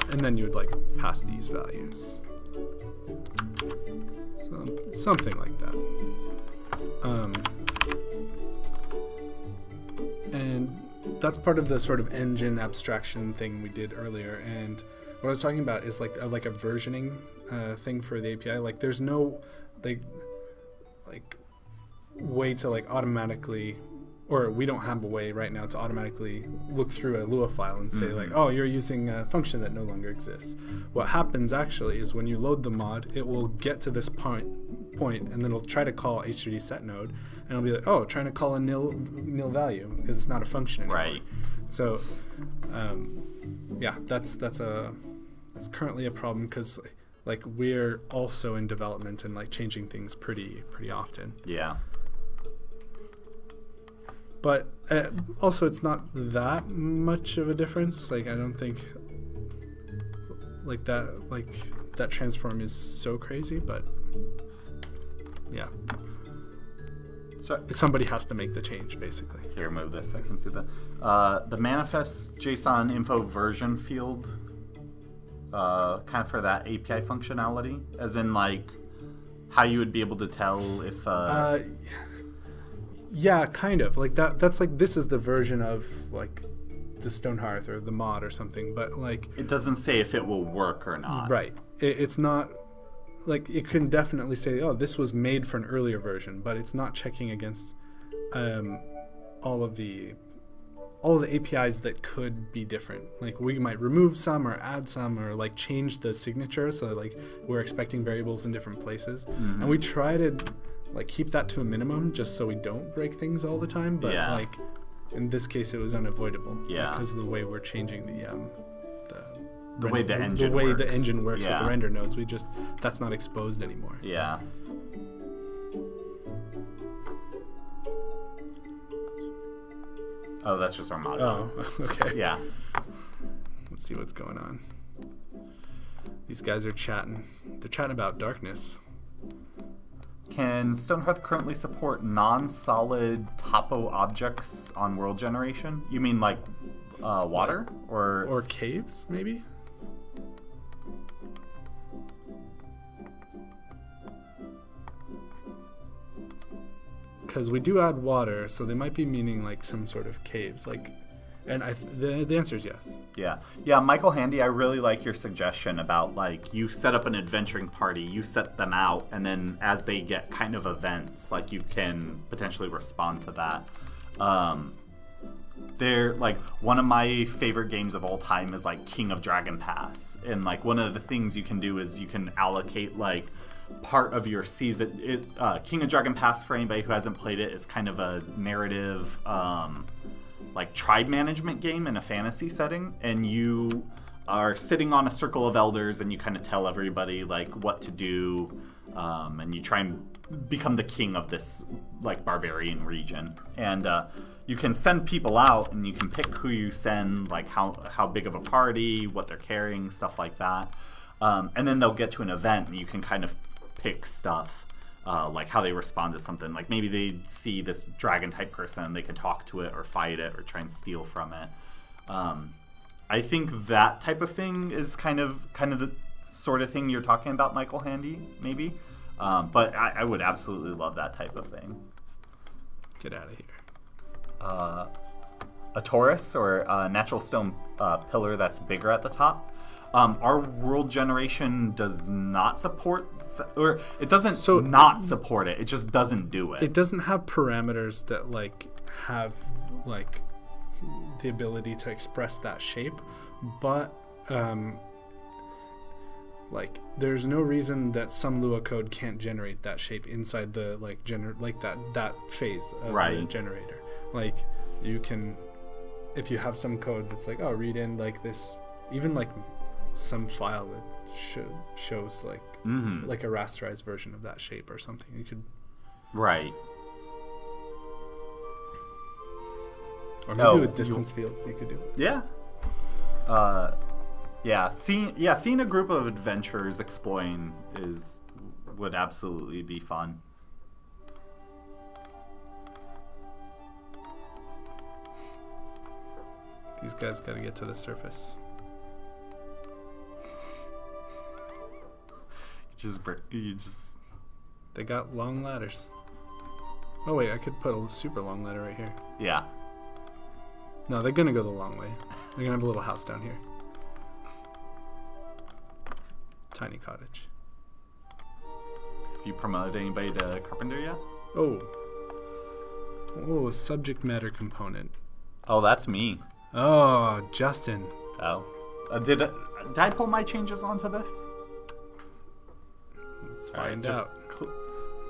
[SPEAKER 2] and then you would pass these values, so something like that. And that's part of the sort of engine abstraction thing we did earlier. And what I was talking about is like a versioning thing for the API. There's no way to automatically, or we don't have a way right now to automatically look through a Lua file and say oh, you're using a function that no longer exists. What happens actually is when you load the mod, it will get to this point and then it'll try to call H3D set node, and it'll be like, oh, trying to call a nil value because it's not a function anymore. Right. So yeah, that's currently a problem, because we're also in development and changing things pretty often.
[SPEAKER 1] Yeah.
[SPEAKER 2] But also, it's not that much of a difference. I don't think that transform is so crazy, but yeah. So somebody has to make the change, basically.
[SPEAKER 1] Here, move this. I can see the manifest JSON info version field, kind of for that API functionality, as in how you would be able to tell if.
[SPEAKER 2] Yeah, kind of that's this is the version of the Stonehearth or the mod or something, but
[SPEAKER 1] it doesn't say if it will work or not.
[SPEAKER 2] Right. It's not it can definitely say, oh, this was made for an earlier version, but it's not checking against all of the APIs that could be different. We might remove some or add some, or change the signature, so we're expecting variables in different places, and we try to keep that to a minimum just so we don't break things all the time, but in this case it was unavoidable because of the way we're changing the way the engine works with the render nodes. That's not exposed anymore.
[SPEAKER 1] Yeah. Oh, that's just our model.
[SPEAKER 2] Oh, okay.
[SPEAKER 1] Yeah.
[SPEAKER 2] Let's see what's going on. These guys are chatting. They're chatting about darkness.
[SPEAKER 1] Can Stonehearth currently support non-solid topo objects on world generation? You mean water
[SPEAKER 2] or caves, maybe? Because we do add water, so they might be meaning some sort of caves, and the answer is yes.
[SPEAKER 1] Yeah. Michael Handy, I really like your suggestion about you set up an adventuring party, you set them out, and then as they get kind of events, you can potentially respond to that. They're one of my favorite games of all time is King of Dragon Pass, and one of the things you can do is you can allocate part of your season. King of Dragon Pass, for anybody who hasn't played it, is kind of a narrative tribe management game in a fantasy setting, and you are sitting on a circle of elders, and you kind of tell everybody like what to do, and you try and become the king of this like barbarian region. And you can send people out, and you can pick who you send, like how big of a party, what they're carrying, stuff like that. And then they'll get to an event, and you can kind of pick stuff, like how they respond to something. Like maybe they see this dragon-type person, and they can talk to it or fight it or try and steal from it. I think that type of thing is kind of the sort of thing you're talking about, Michael Handy, maybe. But I would absolutely love that type of thing.
[SPEAKER 2] Get out of here.
[SPEAKER 1] A Taurus, or a natural stone pillar that's bigger at the top. Our world generation does not support, or it doesn't not support it. It just doesn't do it.
[SPEAKER 2] It doesn't have parameters that like have like the ability to express that shape, but like there's no reason that some Lua code can't generate that shape inside the like that phase of the generator. Like you can, if you have some code that's like, oh, read in like this, even like some file that shows like like a rasterized version of that shape or something, you could or maybe with distance fields you could do it.
[SPEAKER 1] Seeing a group of adventurers exploring would absolutely be fun.
[SPEAKER 2] These guys got to get to the surface. They got long ladders. Oh wait, I could put a super long ladder right here.
[SPEAKER 1] Yeah.
[SPEAKER 2] No, they're gonna go the long way. They're gonna have a little house down here. Tiny cottage.
[SPEAKER 1] Have you promoted anybody to carpenter yet?
[SPEAKER 2] Oh, subject matter component.
[SPEAKER 1] Oh, that's me.
[SPEAKER 2] Oh, Justin.
[SPEAKER 1] Oh. Did I pull my changes onto this?
[SPEAKER 2] Let's find out.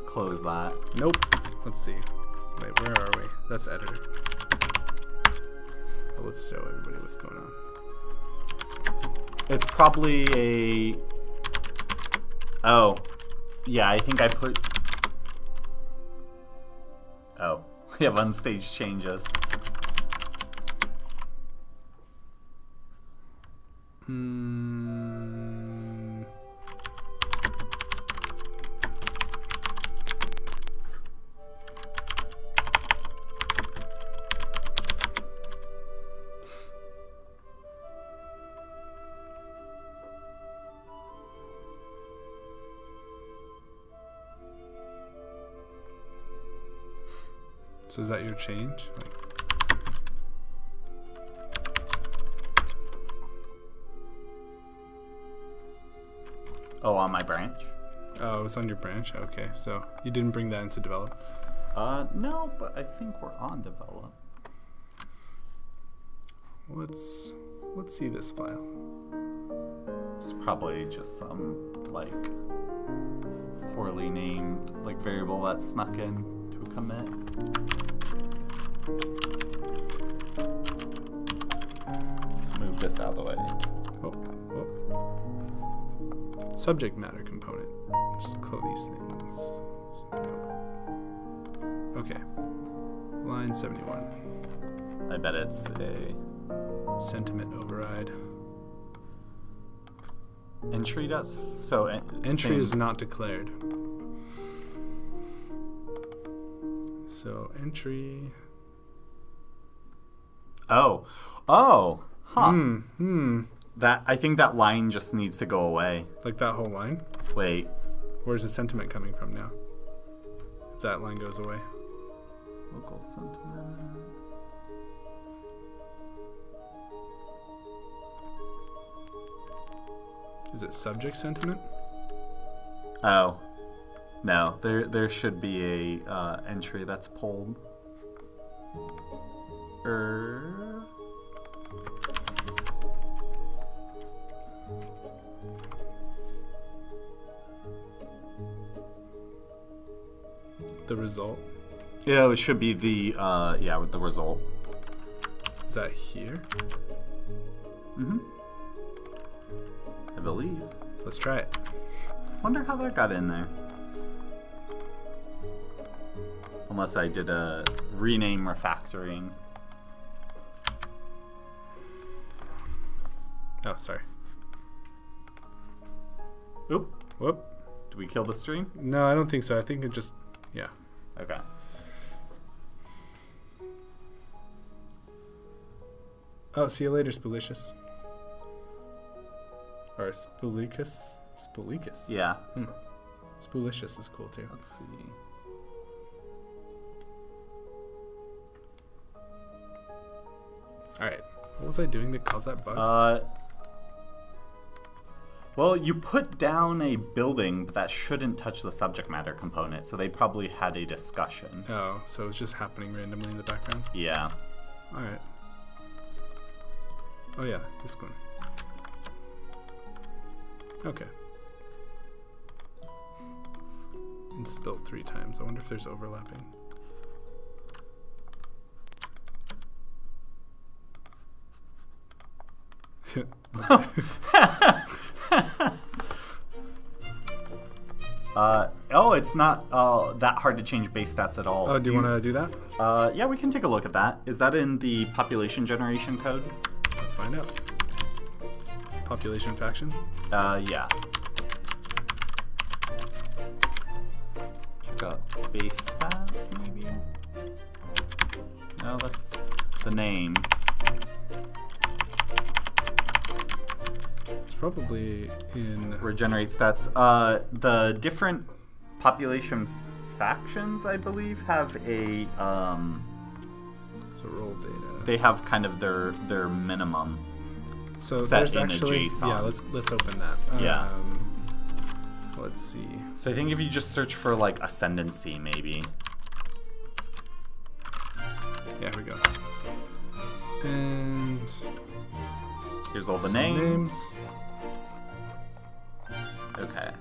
[SPEAKER 1] Close that.
[SPEAKER 2] Nope. Let's see. Wait, where are we? That's editor. Oh, let's show everybody what's going on.
[SPEAKER 1] It's probably a... Oh. Yeah, I think I put... Oh. We have unstaged changes.
[SPEAKER 2] So is that your change?
[SPEAKER 1] Oh, on my branch?
[SPEAKER 2] Oh, it's on your branch? Okay, so you didn't bring that into develop?
[SPEAKER 1] No, but I think we're on develop.
[SPEAKER 2] Let's see this file.
[SPEAKER 1] It's probably just some, like, poorly named, like, variable that snuck in to a commit. Let's move this out of the way.
[SPEAKER 2] Subject matter component. Just close these things. Okay. Line 71.
[SPEAKER 1] I bet it's a...
[SPEAKER 2] Sentiment override.
[SPEAKER 1] Entry does... So...
[SPEAKER 2] Entry is not declared. So, entry...
[SPEAKER 1] Oh. Oh! Huh. That, I think that line just needs to go away.
[SPEAKER 2] Like that whole line?
[SPEAKER 1] Wait.
[SPEAKER 2] Where's the sentiment coming from now? If that line goes away.
[SPEAKER 1] Local sentiment.
[SPEAKER 2] Is it subject sentiment?
[SPEAKER 1] Oh. No, there should be a entry that's pulled.
[SPEAKER 2] The result?
[SPEAKER 1] Yeah, it should be the, with the result.
[SPEAKER 2] Is that here?
[SPEAKER 1] Mm-hmm. I believe.
[SPEAKER 2] Let's try it.
[SPEAKER 1] Wonder how that got in there. Unless I did a rename refactoring.
[SPEAKER 2] Oh, sorry.
[SPEAKER 1] Oop.
[SPEAKER 2] Whoop.
[SPEAKER 1] Did we kill the stream?
[SPEAKER 2] No, I don't think so. I think it just, yeah.
[SPEAKER 1] Okay.
[SPEAKER 2] Oh, see you later, Spoolicious. Or Spoolicus? Spoolicus?
[SPEAKER 1] Yeah.
[SPEAKER 2] Spoolicious is cool too.
[SPEAKER 1] Let's see.
[SPEAKER 2] Alright. What was I doing that caused that bug?
[SPEAKER 1] Well, you put down a building, but that shouldn't touch the subject matter component, so they probably had a discussion.
[SPEAKER 2] Oh, so it was just happening randomly in the background?
[SPEAKER 1] Yeah.
[SPEAKER 2] Alright. Oh yeah, this one. Okay. It's built 3 times. I wonder if there's overlapping.
[SPEAKER 1] Oh, it's not that hard to change base stats at all.
[SPEAKER 2] Oh, do you want to do that?
[SPEAKER 1] Yeah, we can take a look at that. Is that in the population generation code?
[SPEAKER 2] Let's find out. Population faction?
[SPEAKER 1] Yeah. Check out base stats, maybe? No, that's the names.
[SPEAKER 2] It's probably in...
[SPEAKER 1] Regenerate stats. The different population factions, I believe, have a...
[SPEAKER 2] So roll data.
[SPEAKER 1] They have kind of their minimum.
[SPEAKER 2] So
[SPEAKER 1] set
[SPEAKER 2] there's
[SPEAKER 1] in
[SPEAKER 2] actually,
[SPEAKER 1] a JSON.
[SPEAKER 2] yeah, let's open that.
[SPEAKER 1] Yeah.
[SPEAKER 2] Let's see.
[SPEAKER 1] So I think if you just search for like ascendancy, maybe.
[SPEAKER 2] Yeah, here we go. And
[SPEAKER 1] here's all the
[SPEAKER 2] some
[SPEAKER 1] names. Okay.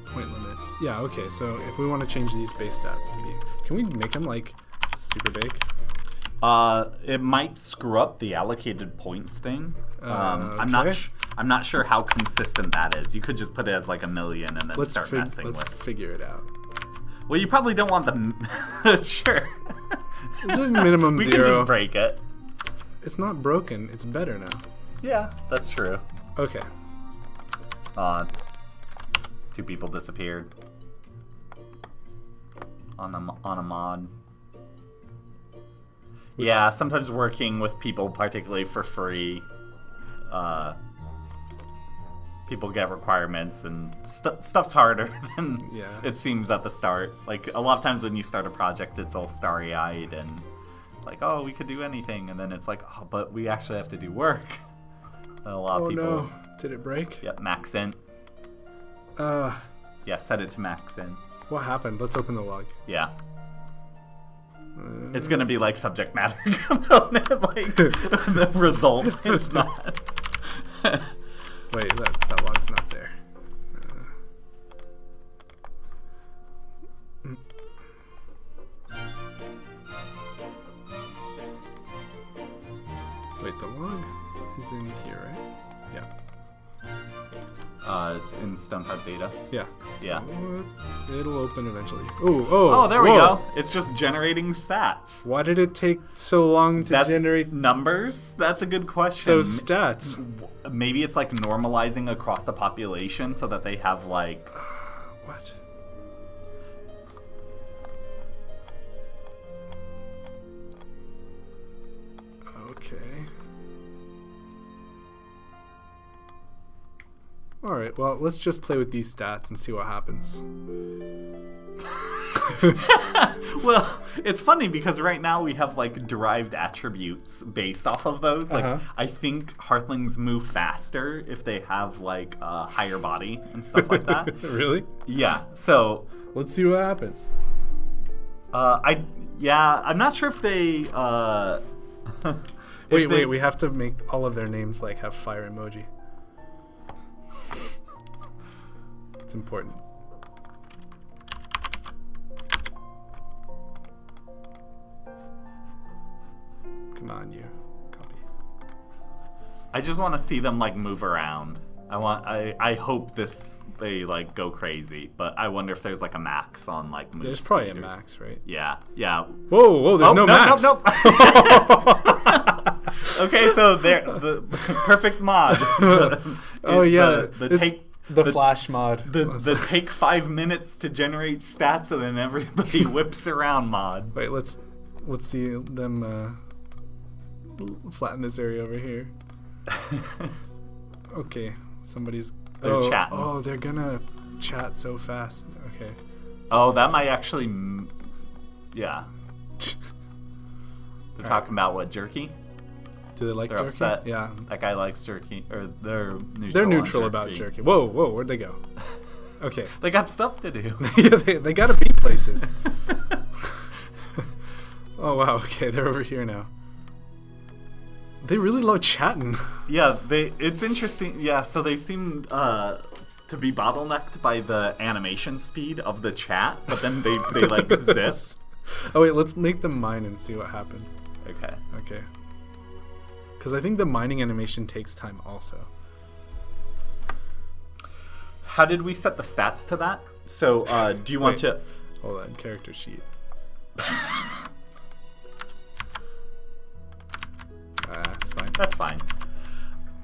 [SPEAKER 2] Point limits. Yeah, okay, so if we want to change these base stats to be... Can we make them like super big?
[SPEAKER 1] It might screw up the allocated points thing.
[SPEAKER 2] Okay.
[SPEAKER 1] I'm not sure how consistent that is. You could just put it as like 1,000,000 and then start messing with.
[SPEAKER 2] Let's figure it out.
[SPEAKER 1] Well, you probably don't want the sure.
[SPEAKER 2] Minimum
[SPEAKER 1] we
[SPEAKER 2] 0.
[SPEAKER 1] can just break it.
[SPEAKER 2] It's not broken. It's better now.
[SPEAKER 1] Yeah, that's true.
[SPEAKER 2] Okay.
[SPEAKER 1] 2 people disappeared on a mod. Yeah, sometimes working with people, particularly for free, people get requirements, and stuff's harder than it seems at the start. Like, a lot of times when you start a project, it's all starry-eyed and like, oh, we could do anything, and then it's like, oh, but we actually have to do work. And a lot of people...
[SPEAKER 2] no. Did it break?
[SPEAKER 1] Yep, max in. Yeah, set it to max in.
[SPEAKER 2] What happened? Let's open the log.
[SPEAKER 1] Yeah. It's gonna be like subject matter component, like the result is not.
[SPEAKER 2] Wait, that log's not there. Wait, the log is in here, right? Yeah.
[SPEAKER 1] It's in Stonehearth data.
[SPEAKER 2] Yeah.
[SPEAKER 1] Yeah.
[SPEAKER 2] It'll open eventually.
[SPEAKER 1] Oh, there we go. It's just generating stats.
[SPEAKER 2] Why did it take so long to generate
[SPEAKER 1] numbers? That's a good question.
[SPEAKER 2] Those stats.
[SPEAKER 1] Maybe it's like normalizing across the population so that they have like...
[SPEAKER 2] What? Okay. Alright, well, let's just play with these stats and see what happens.
[SPEAKER 1] Well, it's funny because right now we have like derived attributes based off of those. Like, I think Hearthlings move faster if they have like a higher body and stuff like that.
[SPEAKER 2] Really?
[SPEAKER 1] Yeah, so...
[SPEAKER 2] Let's see what happens.
[SPEAKER 1] I'm not sure if they...
[SPEAKER 2] Wait, we have to make all of their names like have fire emoji. It's important. Come on, you. Copy.
[SPEAKER 1] I just want to see them like move around. I hope they like go crazy, but I wonder if there's like a max on like move.
[SPEAKER 2] There's probably a
[SPEAKER 1] speed
[SPEAKER 2] max, right?
[SPEAKER 1] Yeah, yeah.
[SPEAKER 2] Whoa, there's no max.
[SPEAKER 1] No. Okay, so there, the perfect mod.
[SPEAKER 2] The flash mod.
[SPEAKER 1] The take 5 minutes to generate stats and then everybody whips around mod.
[SPEAKER 2] Wait, let's see them flatten this area over here. Okay, somebody's.
[SPEAKER 1] They're chatting.
[SPEAKER 2] Oh, they're gonna chat so fast. Okay.
[SPEAKER 1] Oh, that might actually. Yeah. They're talking about what, jerky?
[SPEAKER 2] Do they like
[SPEAKER 1] they're
[SPEAKER 2] jerky?
[SPEAKER 1] Upset.
[SPEAKER 2] Yeah.
[SPEAKER 1] That guy likes jerky, or they're neutral.
[SPEAKER 2] They're neutral about jerky. Whoa, where'd they go? Okay.
[SPEAKER 1] They got stuff to do.
[SPEAKER 2] Yeah, they gotta be places. Oh wow. Okay, they're over here now. They really love chatting.
[SPEAKER 1] Yeah, it's interesting. Yeah, so they seem to be bottlenecked by the animation speed of the chat, but then they like zip.
[SPEAKER 2] Oh wait, let's make them mine and see what happens.
[SPEAKER 1] Okay.
[SPEAKER 2] Okay. Because I think the mining animation takes time also.
[SPEAKER 1] How did we set the stats to that? So do you want to...
[SPEAKER 2] Hold on, character sheet. It's fine.
[SPEAKER 1] That's fine.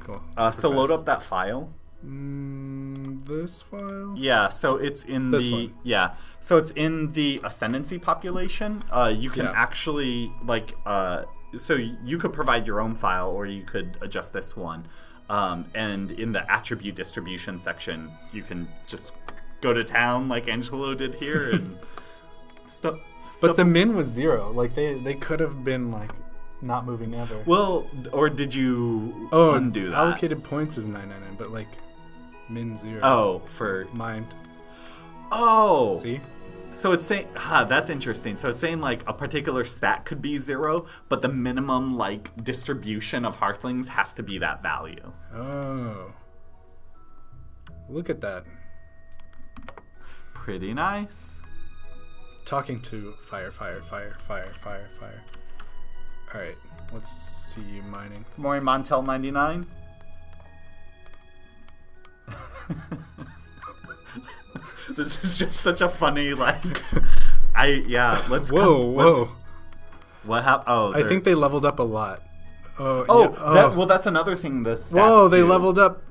[SPEAKER 2] Cool.
[SPEAKER 1] So load up that file.
[SPEAKER 2] This file?
[SPEAKER 1] Yeah, so it's in
[SPEAKER 2] this
[SPEAKER 1] the
[SPEAKER 2] one.
[SPEAKER 1] Yeah, so it's in the ascendancy population. You can actually like so you could provide your own file or you could adjust this one. And in the attribute distribution section, you can just go to town like Angelo did here and stuff.
[SPEAKER 2] But the min was 0. Like they could have been like not moving ever.
[SPEAKER 1] Well, or did you undo that?
[SPEAKER 2] Allocated points is 999, but like min 0.
[SPEAKER 1] Oh, for
[SPEAKER 2] mind.
[SPEAKER 1] Oh.
[SPEAKER 2] See?
[SPEAKER 1] So it's saying, that's interesting. So it's saying like a particular stat could be 0, but the minimum like distribution of Hearthlings has to be that value.
[SPEAKER 2] Oh. Look at that.
[SPEAKER 1] Pretty nice.
[SPEAKER 2] Talking to fire. Alright, let's see you mining.
[SPEAKER 1] Maury Montel 99. This is just such a funny like let's
[SPEAKER 2] Whoa.
[SPEAKER 1] What happened? Oh,
[SPEAKER 2] I think they leveled up a lot.
[SPEAKER 1] That's another thing this
[SPEAKER 2] they leveled up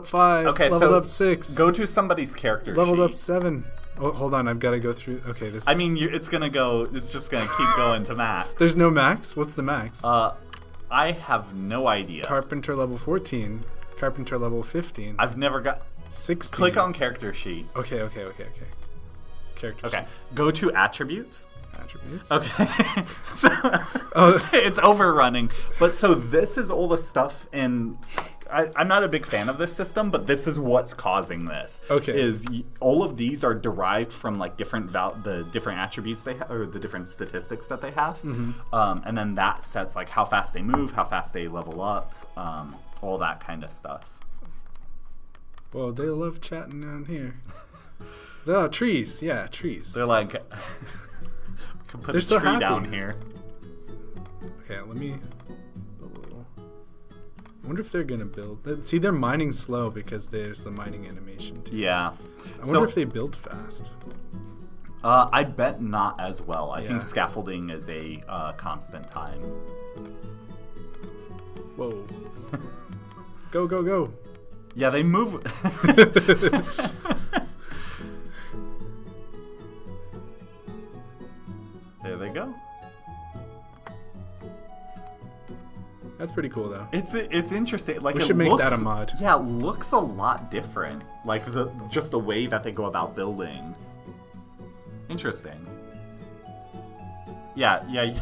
[SPEAKER 2] 5.
[SPEAKER 1] Okay,
[SPEAKER 2] leveled up 6.
[SPEAKER 1] Go to somebody's character
[SPEAKER 2] leveled
[SPEAKER 1] sheet.
[SPEAKER 2] Up 7. Oh, hold on, I've got to go through. Okay, this.
[SPEAKER 1] I mean, it's just gonna keep going to max.
[SPEAKER 2] There's no max. What's the max?
[SPEAKER 1] I have no idea.
[SPEAKER 2] Carpenter level 14. Carpenter level 15.
[SPEAKER 1] I've never got
[SPEAKER 2] 16.
[SPEAKER 1] Click on character sheet.
[SPEAKER 2] Okay. Character sheet.
[SPEAKER 1] Go to attributes.
[SPEAKER 2] Attributes.
[SPEAKER 1] Okay. So it's overrunning. But so this is all the stuff in. I'm not a big fan of this system, but this is what's causing this.
[SPEAKER 2] Okay.
[SPEAKER 1] Is all of these are derived from like the different attributes they have, or the different statistics that they have, and then that sets like how fast they move, how fast they level up, all that kind of stuff.
[SPEAKER 2] Well, they love chatting down here. Oh, trees. Yeah, trees.
[SPEAKER 1] They're like, we can put a
[SPEAKER 2] so
[SPEAKER 1] tree
[SPEAKER 2] happy.
[SPEAKER 1] down here.
[SPEAKER 2] Okay, let me build a little. I wonder if they're gonna build. See, they're mining slow because there's the mining animation too.
[SPEAKER 1] Yeah.
[SPEAKER 2] I wonder if they build fast.
[SPEAKER 1] I bet not as well. I think scaffolding is a constant time.
[SPEAKER 2] Whoa. Go.
[SPEAKER 1] Yeah, they move. There they go.
[SPEAKER 2] That's pretty cool, though.
[SPEAKER 1] It's interesting. Like
[SPEAKER 2] we should make that a mod.
[SPEAKER 1] Yeah, it looks a lot different. Like just the way that they go about building. Interesting. Yeah. You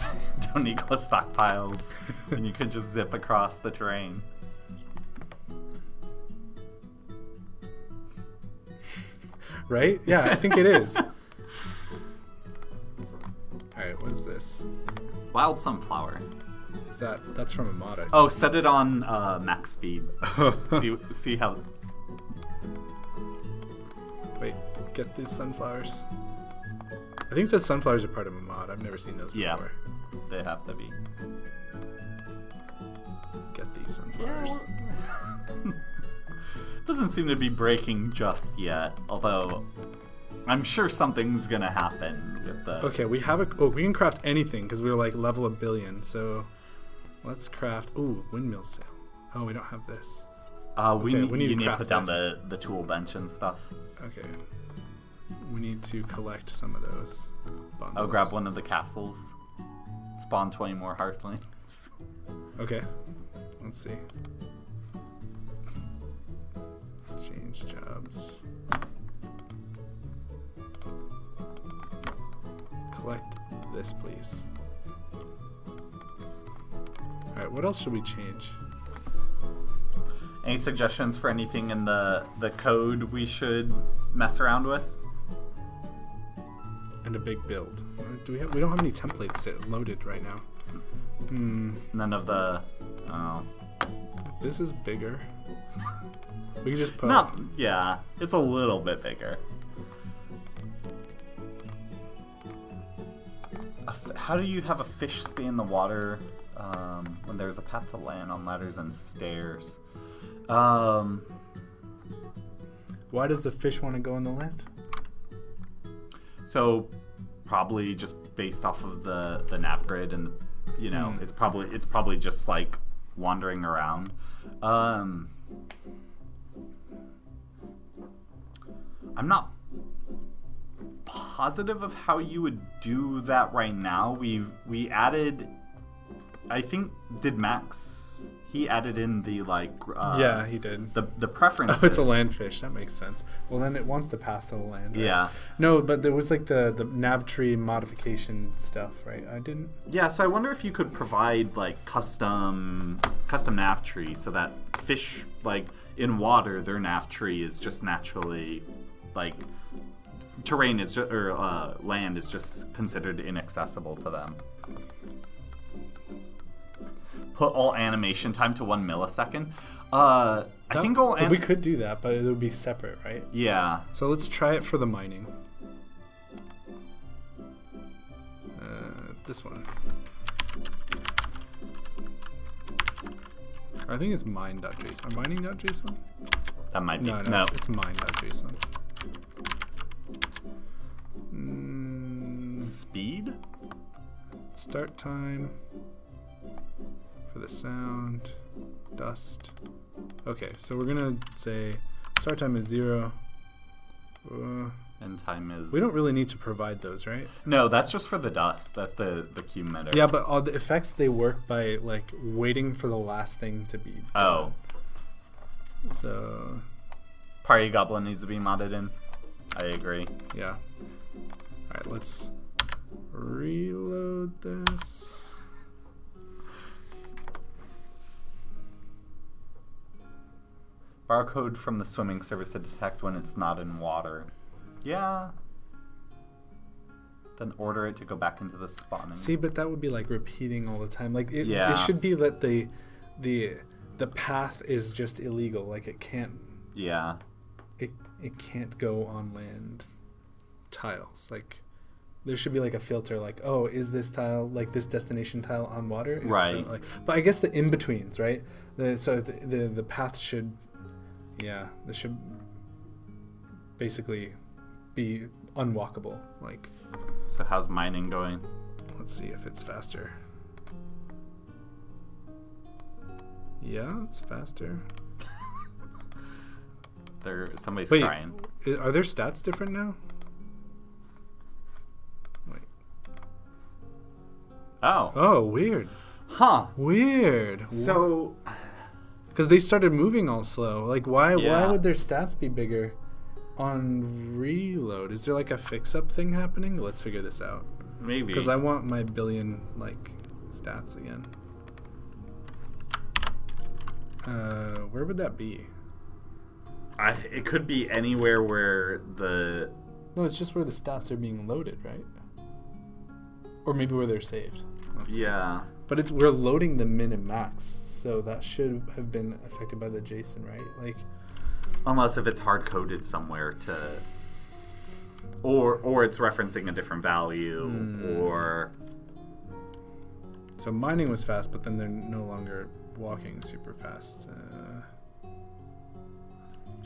[SPEAKER 1] don't need close stockpiles, and you could just zip across the terrain.
[SPEAKER 2] Right? Yeah, I think it is. All right, what is this?
[SPEAKER 1] Wild sunflower.
[SPEAKER 2] Is that's from a mod? I think.
[SPEAKER 1] Oh, set it on max speed. see how.
[SPEAKER 2] Wait, get these sunflowers. I think the sunflowers are part of a mod. I've never seen those before.
[SPEAKER 1] Yeah, they have to be.
[SPEAKER 2] Get these. sunflowers.
[SPEAKER 1] Yeah, doesn't seem to be breaking just yet, although I'm sure something's gonna happen with the...
[SPEAKER 2] Okay, we have a... Oh, we can craft anything because we're like level 1 billion, so let's craft... Ooh, windmill sail. Oh, we don't have this.
[SPEAKER 1] You need to
[SPEAKER 2] craft
[SPEAKER 1] put down
[SPEAKER 2] this.
[SPEAKER 1] the tool bench and stuff.
[SPEAKER 2] Okay. We need to collect some of those bundles.
[SPEAKER 1] I'll grab one of the castles. Spawn 20 more hearthlings.
[SPEAKER 2] Okay. Let's see. Change jobs. Collect this, please. Alright, what else should we change?
[SPEAKER 1] Any suggestions for anything in the code we should mess around with?
[SPEAKER 2] And a big build. We don't have any templates loaded right now.
[SPEAKER 1] None of the... Oh.
[SPEAKER 2] This is bigger. We can just put...
[SPEAKER 1] Yeah, it's a little bit bigger. How do you have a fish stay in the water when there's a path to land on ladders and stairs?
[SPEAKER 2] Why does the fish want to go on the land?
[SPEAKER 1] So probably just based off of the nav grid, and you know, it's probably just like wandering around. I'm not positive of how you would do that right now. We added, I think, did Max... He added in the like.
[SPEAKER 2] Yeah, he did.
[SPEAKER 1] The preferences.
[SPEAKER 2] Oh, it's a land fish. That makes sense. Well, then it wants the path to the land. Right?
[SPEAKER 1] Yeah.
[SPEAKER 2] No, but there was like the nav tree modification stuff, right? I didn't.
[SPEAKER 1] Yeah, so I wonder if you could provide like custom nav tree so that fish like in water, their nav tree is just naturally like terrain is just, or land is just considered inaccessible to them. Put all animation time to 1 millisecond. I think all...
[SPEAKER 2] we could do that, but it would be separate, right?
[SPEAKER 1] Yeah.
[SPEAKER 2] So let's try it for the mining. This one. I think it's mine.json. Or mining.json?
[SPEAKER 1] That might be.
[SPEAKER 2] No. It's mine.json.
[SPEAKER 1] Speed?
[SPEAKER 2] Start time. For the sound, dust. Okay, so we're gonna say start time is 0.
[SPEAKER 1] And time is...
[SPEAKER 2] We don't really need to provide those, right?
[SPEAKER 1] No, that's just for the dust. That's the cube emitter.
[SPEAKER 2] Yeah, but all the effects, they work by like waiting for the last thing to be done.
[SPEAKER 1] Oh.
[SPEAKER 2] So...
[SPEAKER 1] Party Goblin needs to be modded in. I agree.
[SPEAKER 2] Yeah. Alright, let's reload this.
[SPEAKER 1] Barcode from the swimming service to detect when it's not in water. Yeah. Then order it to go back into the spawning.
[SPEAKER 2] See, but that would be like repeating all the time. Like it should be that the path is just illegal. Like it can't.
[SPEAKER 1] Yeah.
[SPEAKER 2] It can't go on land tiles. Like there should be like a filter. Like, oh, is this tile, like this destination tile, on water?
[SPEAKER 1] Right.
[SPEAKER 2] So, like, but I guess the in betweens, right? The path should. Yeah, this should basically be unwalkable. Like,
[SPEAKER 1] so how's mining going?
[SPEAKER 2] Let's see if it's faster. Yeah, it's faster.
[SPEAKER 1] Somebody's
[SPEAKER 2] Wait,
[SPEAKER 1] crying.
[SPEAKER 2] Are their stats different now? Wait.
[SPEAKER 1] Oh.
[SPEAKER 2] Oh, weird.
[SPEAKER 1] Huh.
[SPEAKER 2] Weird.
[SPEAKER 1] So...
[SPEAKER 2] Because they started moving all slow. Like, why
[SPEAKER 1] Yeah.
[SPEAKER 2] would their stats be bigger on reload? Is there like a fix-up thing happening? Let's figure this out.
[SPEAKER 1] Maybe.
[SPEAKER 2] Because I want my billion, like, stats again. Where would that be?
[SPEAKER 1] It could be anywhere where the...
[SPEAKER 2] No, it's just where the stats are being loaded, right? Or maybe where they're saved.
[SPEAKER 1] Yeah.
[SPEAKER 2] But we're loading the min and max, so that should have been affected by the JSON, right? Like,
[SPEAKER 1] unless if it's hard coded somewhere to, or it's referencing a different value, or.
[SPEAKER 2] So mining was fast, but then they're no longer walking super fast.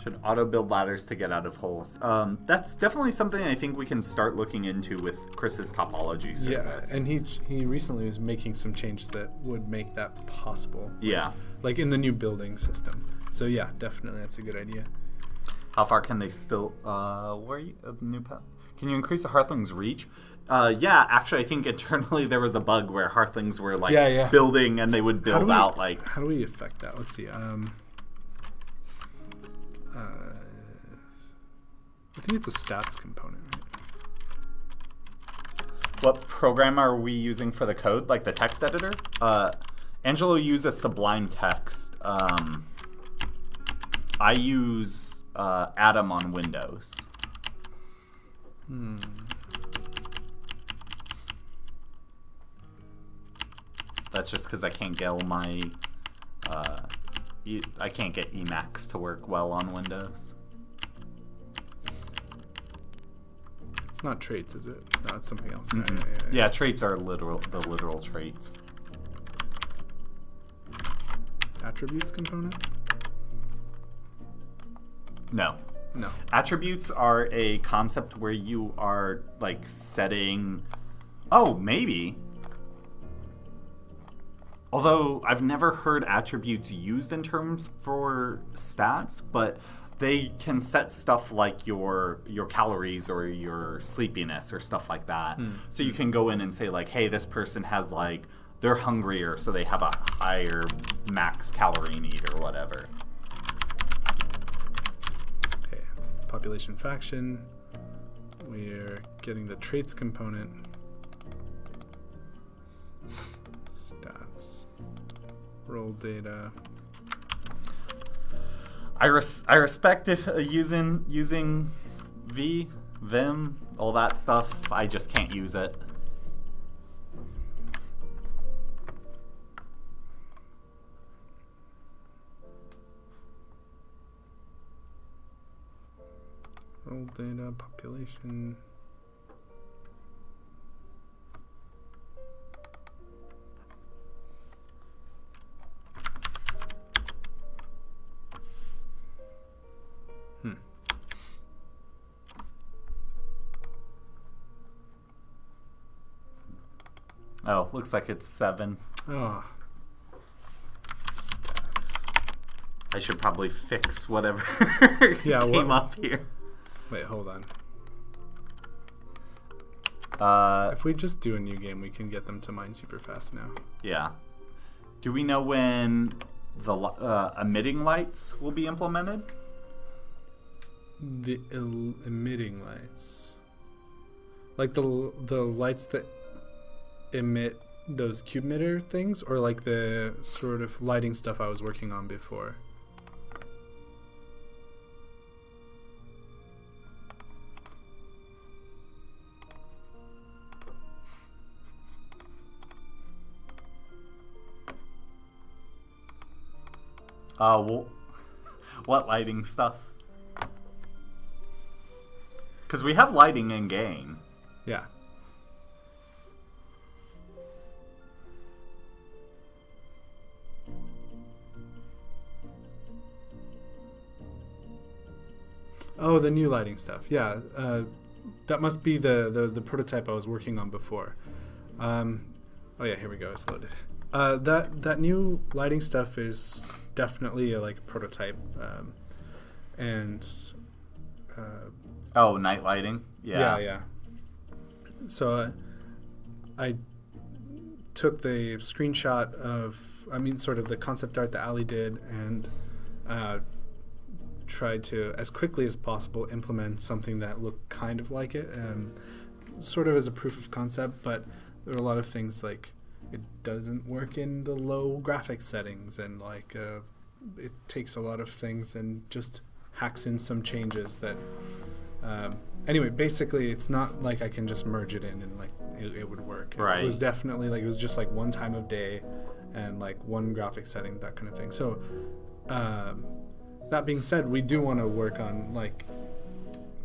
[SPEAKER 1] Should auto build ladders to get out of holes. That's definitely something I think we can start looking into with Chris's topology service.
[SPEAKER 2] Yeah, and he recently was making some changes that would make that possible.
[SPEAKER 1] Yeah.
[SPEAKER 2] Like in the new building system. So yeah, definitely that's a good idea.
[SPEAKER 1] How far can they still? Where are you? New path? Can you increase a Hearthling's reach? Yeah, actually, I think internally there was a bug where Hearthlings were like building and they would build out like.
[SPEAKER 2] How do we affect that? Let's see. I think it's a stats component.
[SPEAKER 1] What program are we using for the code? Like the text editor? Angelo uses Sublime Text. I use Atom on Windows. That's just because I can't get my I can't get Emacs to work well on Windows.
[SPEAKER 2] It's not traits, is it? No, it's something else.
[SPEAKER 1] Mm-hmm. Yeah, traits are the literal traits.
[SPEAKER 2] Attributes component?
[SPEAKER 1] No.
[SPEAKER 2] No.
[SPEAKER 1] Attributes are a concept where you are like setting. Oh, maybe. Although I've never heard attributes used in terms for stats, but they can set stuff like your calories or your sleepiness or stuff like that. So you can go in and say like, hey, this person has like, they're hungrier, so they have a higher max calorie need or whatever.
[SPEAKER 2] Okay, population faction. We're getting the traits component. Stats. Roll data.
[SPEAKER 1] I respect if using Vim, all that stuff. I just can't use it.
[SPEAKER 2] Roll data, population.
[SPEAKER 1] Oh, looks like it's 7.
[SPEAKER 2] Oh.
[SPEAKER 1] I should probably fix whatever came up here.
[SPEAKER 2] Wait, hold on.
[SPEAKER 1] If
[SPEAKER 2] If we just do a new game, we can get them to mine super fast now.
[SPEAKER 1] Yeah. Do we know when the emitting lights will be implemented?
[SPEAKER 2] The emitting lights. Like the lights that emit those cube emitter things, or like the sort of lighting stuff I was working on before?
[SPEAKER 1] Well, what lighting stuff? Because we have lighting in game.
[SPEAKER 2] Yeah. Oh, the new lighting stuff. Yeah, that must be the prototype I was working on before. Oh yeah, here we go. It's loaded. That new lighting stuff is definitely like a prototype, and
[SPEAKER 1] oh, night lighting.
[SPEAKER 2] Yeah. So I took the screenshot of, sort of the concept art that Ali did, and tried to, as quickly as possible, implement something that looked kind of like it, sort of as a proof of concept. But there are a lot of things like it doesn't work in the low graphics settings, and like it takes a lot of things and just hacks in some changes that. Anyway, basically, it's not like I can just merge it in and like it would work.
[SPEAKER 1] Right.
[SPEAKER 2] It was definitely like, it was just like one time of day and like one graphic setting, that kind of thing. So that being said, we do want to work on like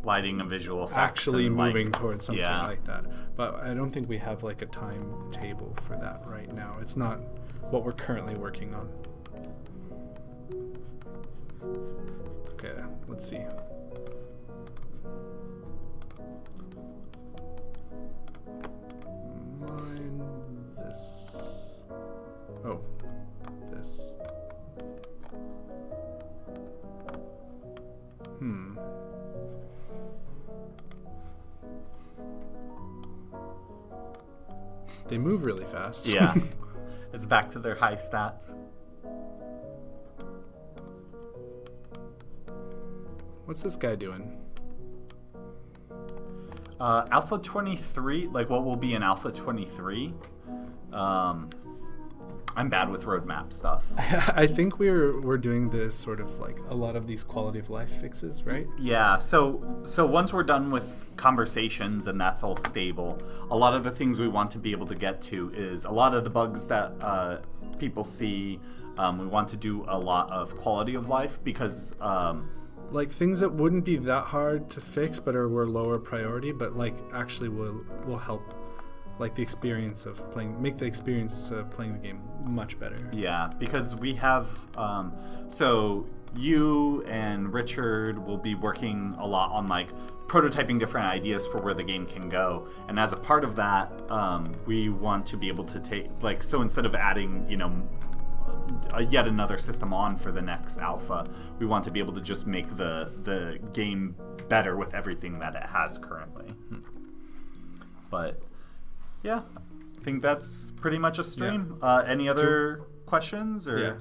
[SPEAKER 1] lighting and visual effects,
[SPEAKER 2] actually
[SPEAKER 1] and,
[SPEAKER 2] moving
[SPEAKER 1] like,
[SPEAKER 2] towards something like that. But I don't think we have like a timetable for that right now. It's not what we're currently working on. Okay, let's see. Mine this. Oh, this. They move really fast.
[SPEAKER 1] Yeah. It's back to their high stats.
[SPEAKER 2] What's this guy doing?
[SPEAKER 1] Alpha 23, like what will be in Alpha 23. I'm bad with roadmap stuff.
[SPEAKER 2] I think we're doing this sort of like a lot of these quality of life fixes, right?
[SPEAKER 1] Yeah, so once we're done with conversations and that's all stable, a lot of the things we want to be able to get to is a lot of the bugs that people see. We want to do a lot of quality of life because
[SPEAKER 2] like things that wouldn't be that hard to fix but were lower priority, but like actually will help like the experience of playing, make the experience of playing the game much better.
[SPEAKER 1] Yeah, because we have so you and Richard will be working a lot on like prototyping different ideas for where the game can go, and as a part of that, we want to be able to take, like, so instead of adding, you know, yet another system on for the next alpha, we want to be able to just make the game better with everything that it has currently. But yeah, I think that's pretty much a stream. Yeah. Any other questions? Or?
[SPEAKER 2] Yeah.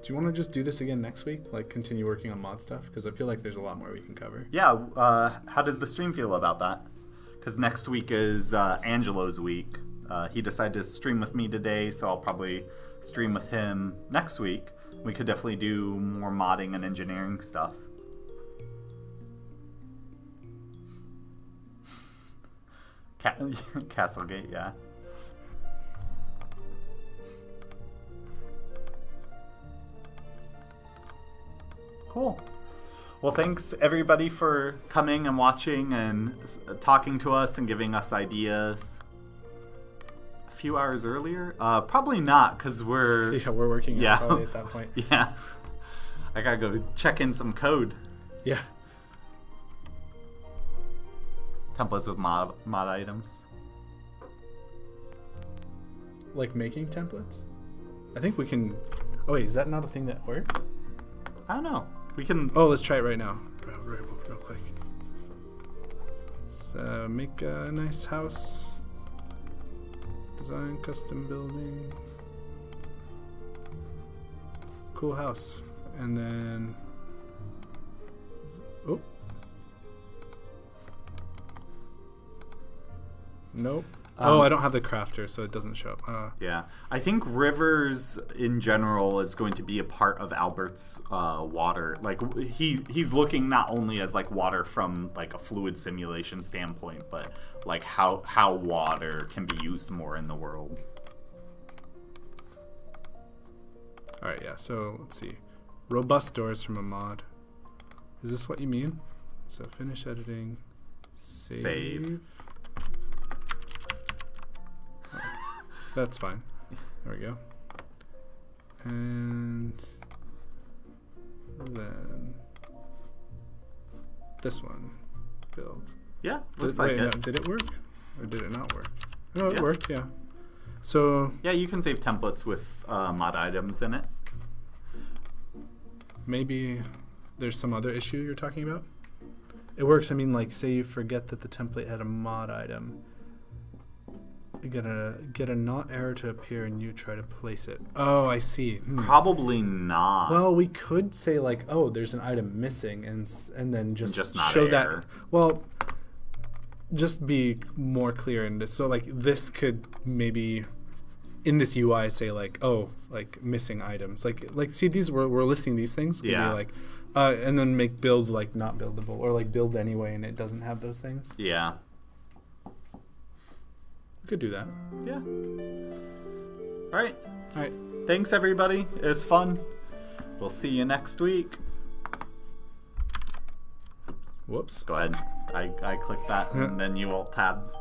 [SPEAKER 2] Do you want to just do this again next week? Like continue working on mod stuff? Because I feel like there's a lot more we can cover.
[SPEAKER 1] Yeah. How does the stream feel about that? Because next week is Angelo's week. He decided to stream with me today, so I'll probably stream with him next week. We could definitely do more modding and engineering stuff. Castlegate, yeah. Cool. Well, thanks everybody for coming and watching and talking to us and giving us ideas. A few hours earlier? Probably not, because we're...
[SPEAKER 2] Yeah, we're working out probably at that point.
[SPEAKER 1] Yeah. I gotta go check in some code.
[SPEAKER 2] Yeah.
[SPEAKER 1] Templates with mod items.
[SPEAKER 2] Like making templates? I think we can... Oh wait, is that not a thing that works?
[SPEAKER 1] I don't know. We can...
[SPEAKER 2] Oh, let's try it right now. Real quick. Let's make a nice house. Design, custom building. Cool house. And then... Oh. Nope. Oh, I don't have the crafter, so it doesn't show up.
[SPEAKER 1] Yeah. I think rivers in general is going to be a part of Albert's water. Like, he's looking not only as like water from like a fluid simulation standpoint, but like how water can be used more in the world.
[SPEAKER 2] All right, yeah. So let's see. Robust doors from a mod. Is this what you mean? So finish editing. Save. That's fine. There we go. And then this one, build.
[SPEAKER 1] Yeah, looks like it.
[SPEAKER 2] No, did it work? Or did it not work? No, it worked, yeah. So...
[SPEAKER 1] Yeah, you can save templates with mod items in it.
[SPEAKER 2] Maybe there's some other issue you're talking about? It works, I mean, like, say you forget that the template had a mod item. You get a not error to appear and you try to place it. Oh, I see.
[SPEAKER 1] Probably not.
[SPEAKER 2] Well, we could say like, oh, there's an item missing, and then just
[SPEAKER 1] not
[SPEAKER 2] show
[SPEAKER 1] error.
[SPEAKER 2] that. Well, just be more clear in this. So like this could maybe in this UI say like, oh, like missing items. Like see these we're listing these things. Could be like, and then make builds like not buildable or like build anyway and it doesn't have those things.
[SPEAKER 1] Yeah.
[SPEAKER 2] Could do that.
[SPEAKER 1] Yeah. All right. Thanks, everybody. It was fun. We'll see you next week.
[SPEAKER 2] Whoops.
[SPEAKER 1] Go ahead. I clicked that and then you alt tab.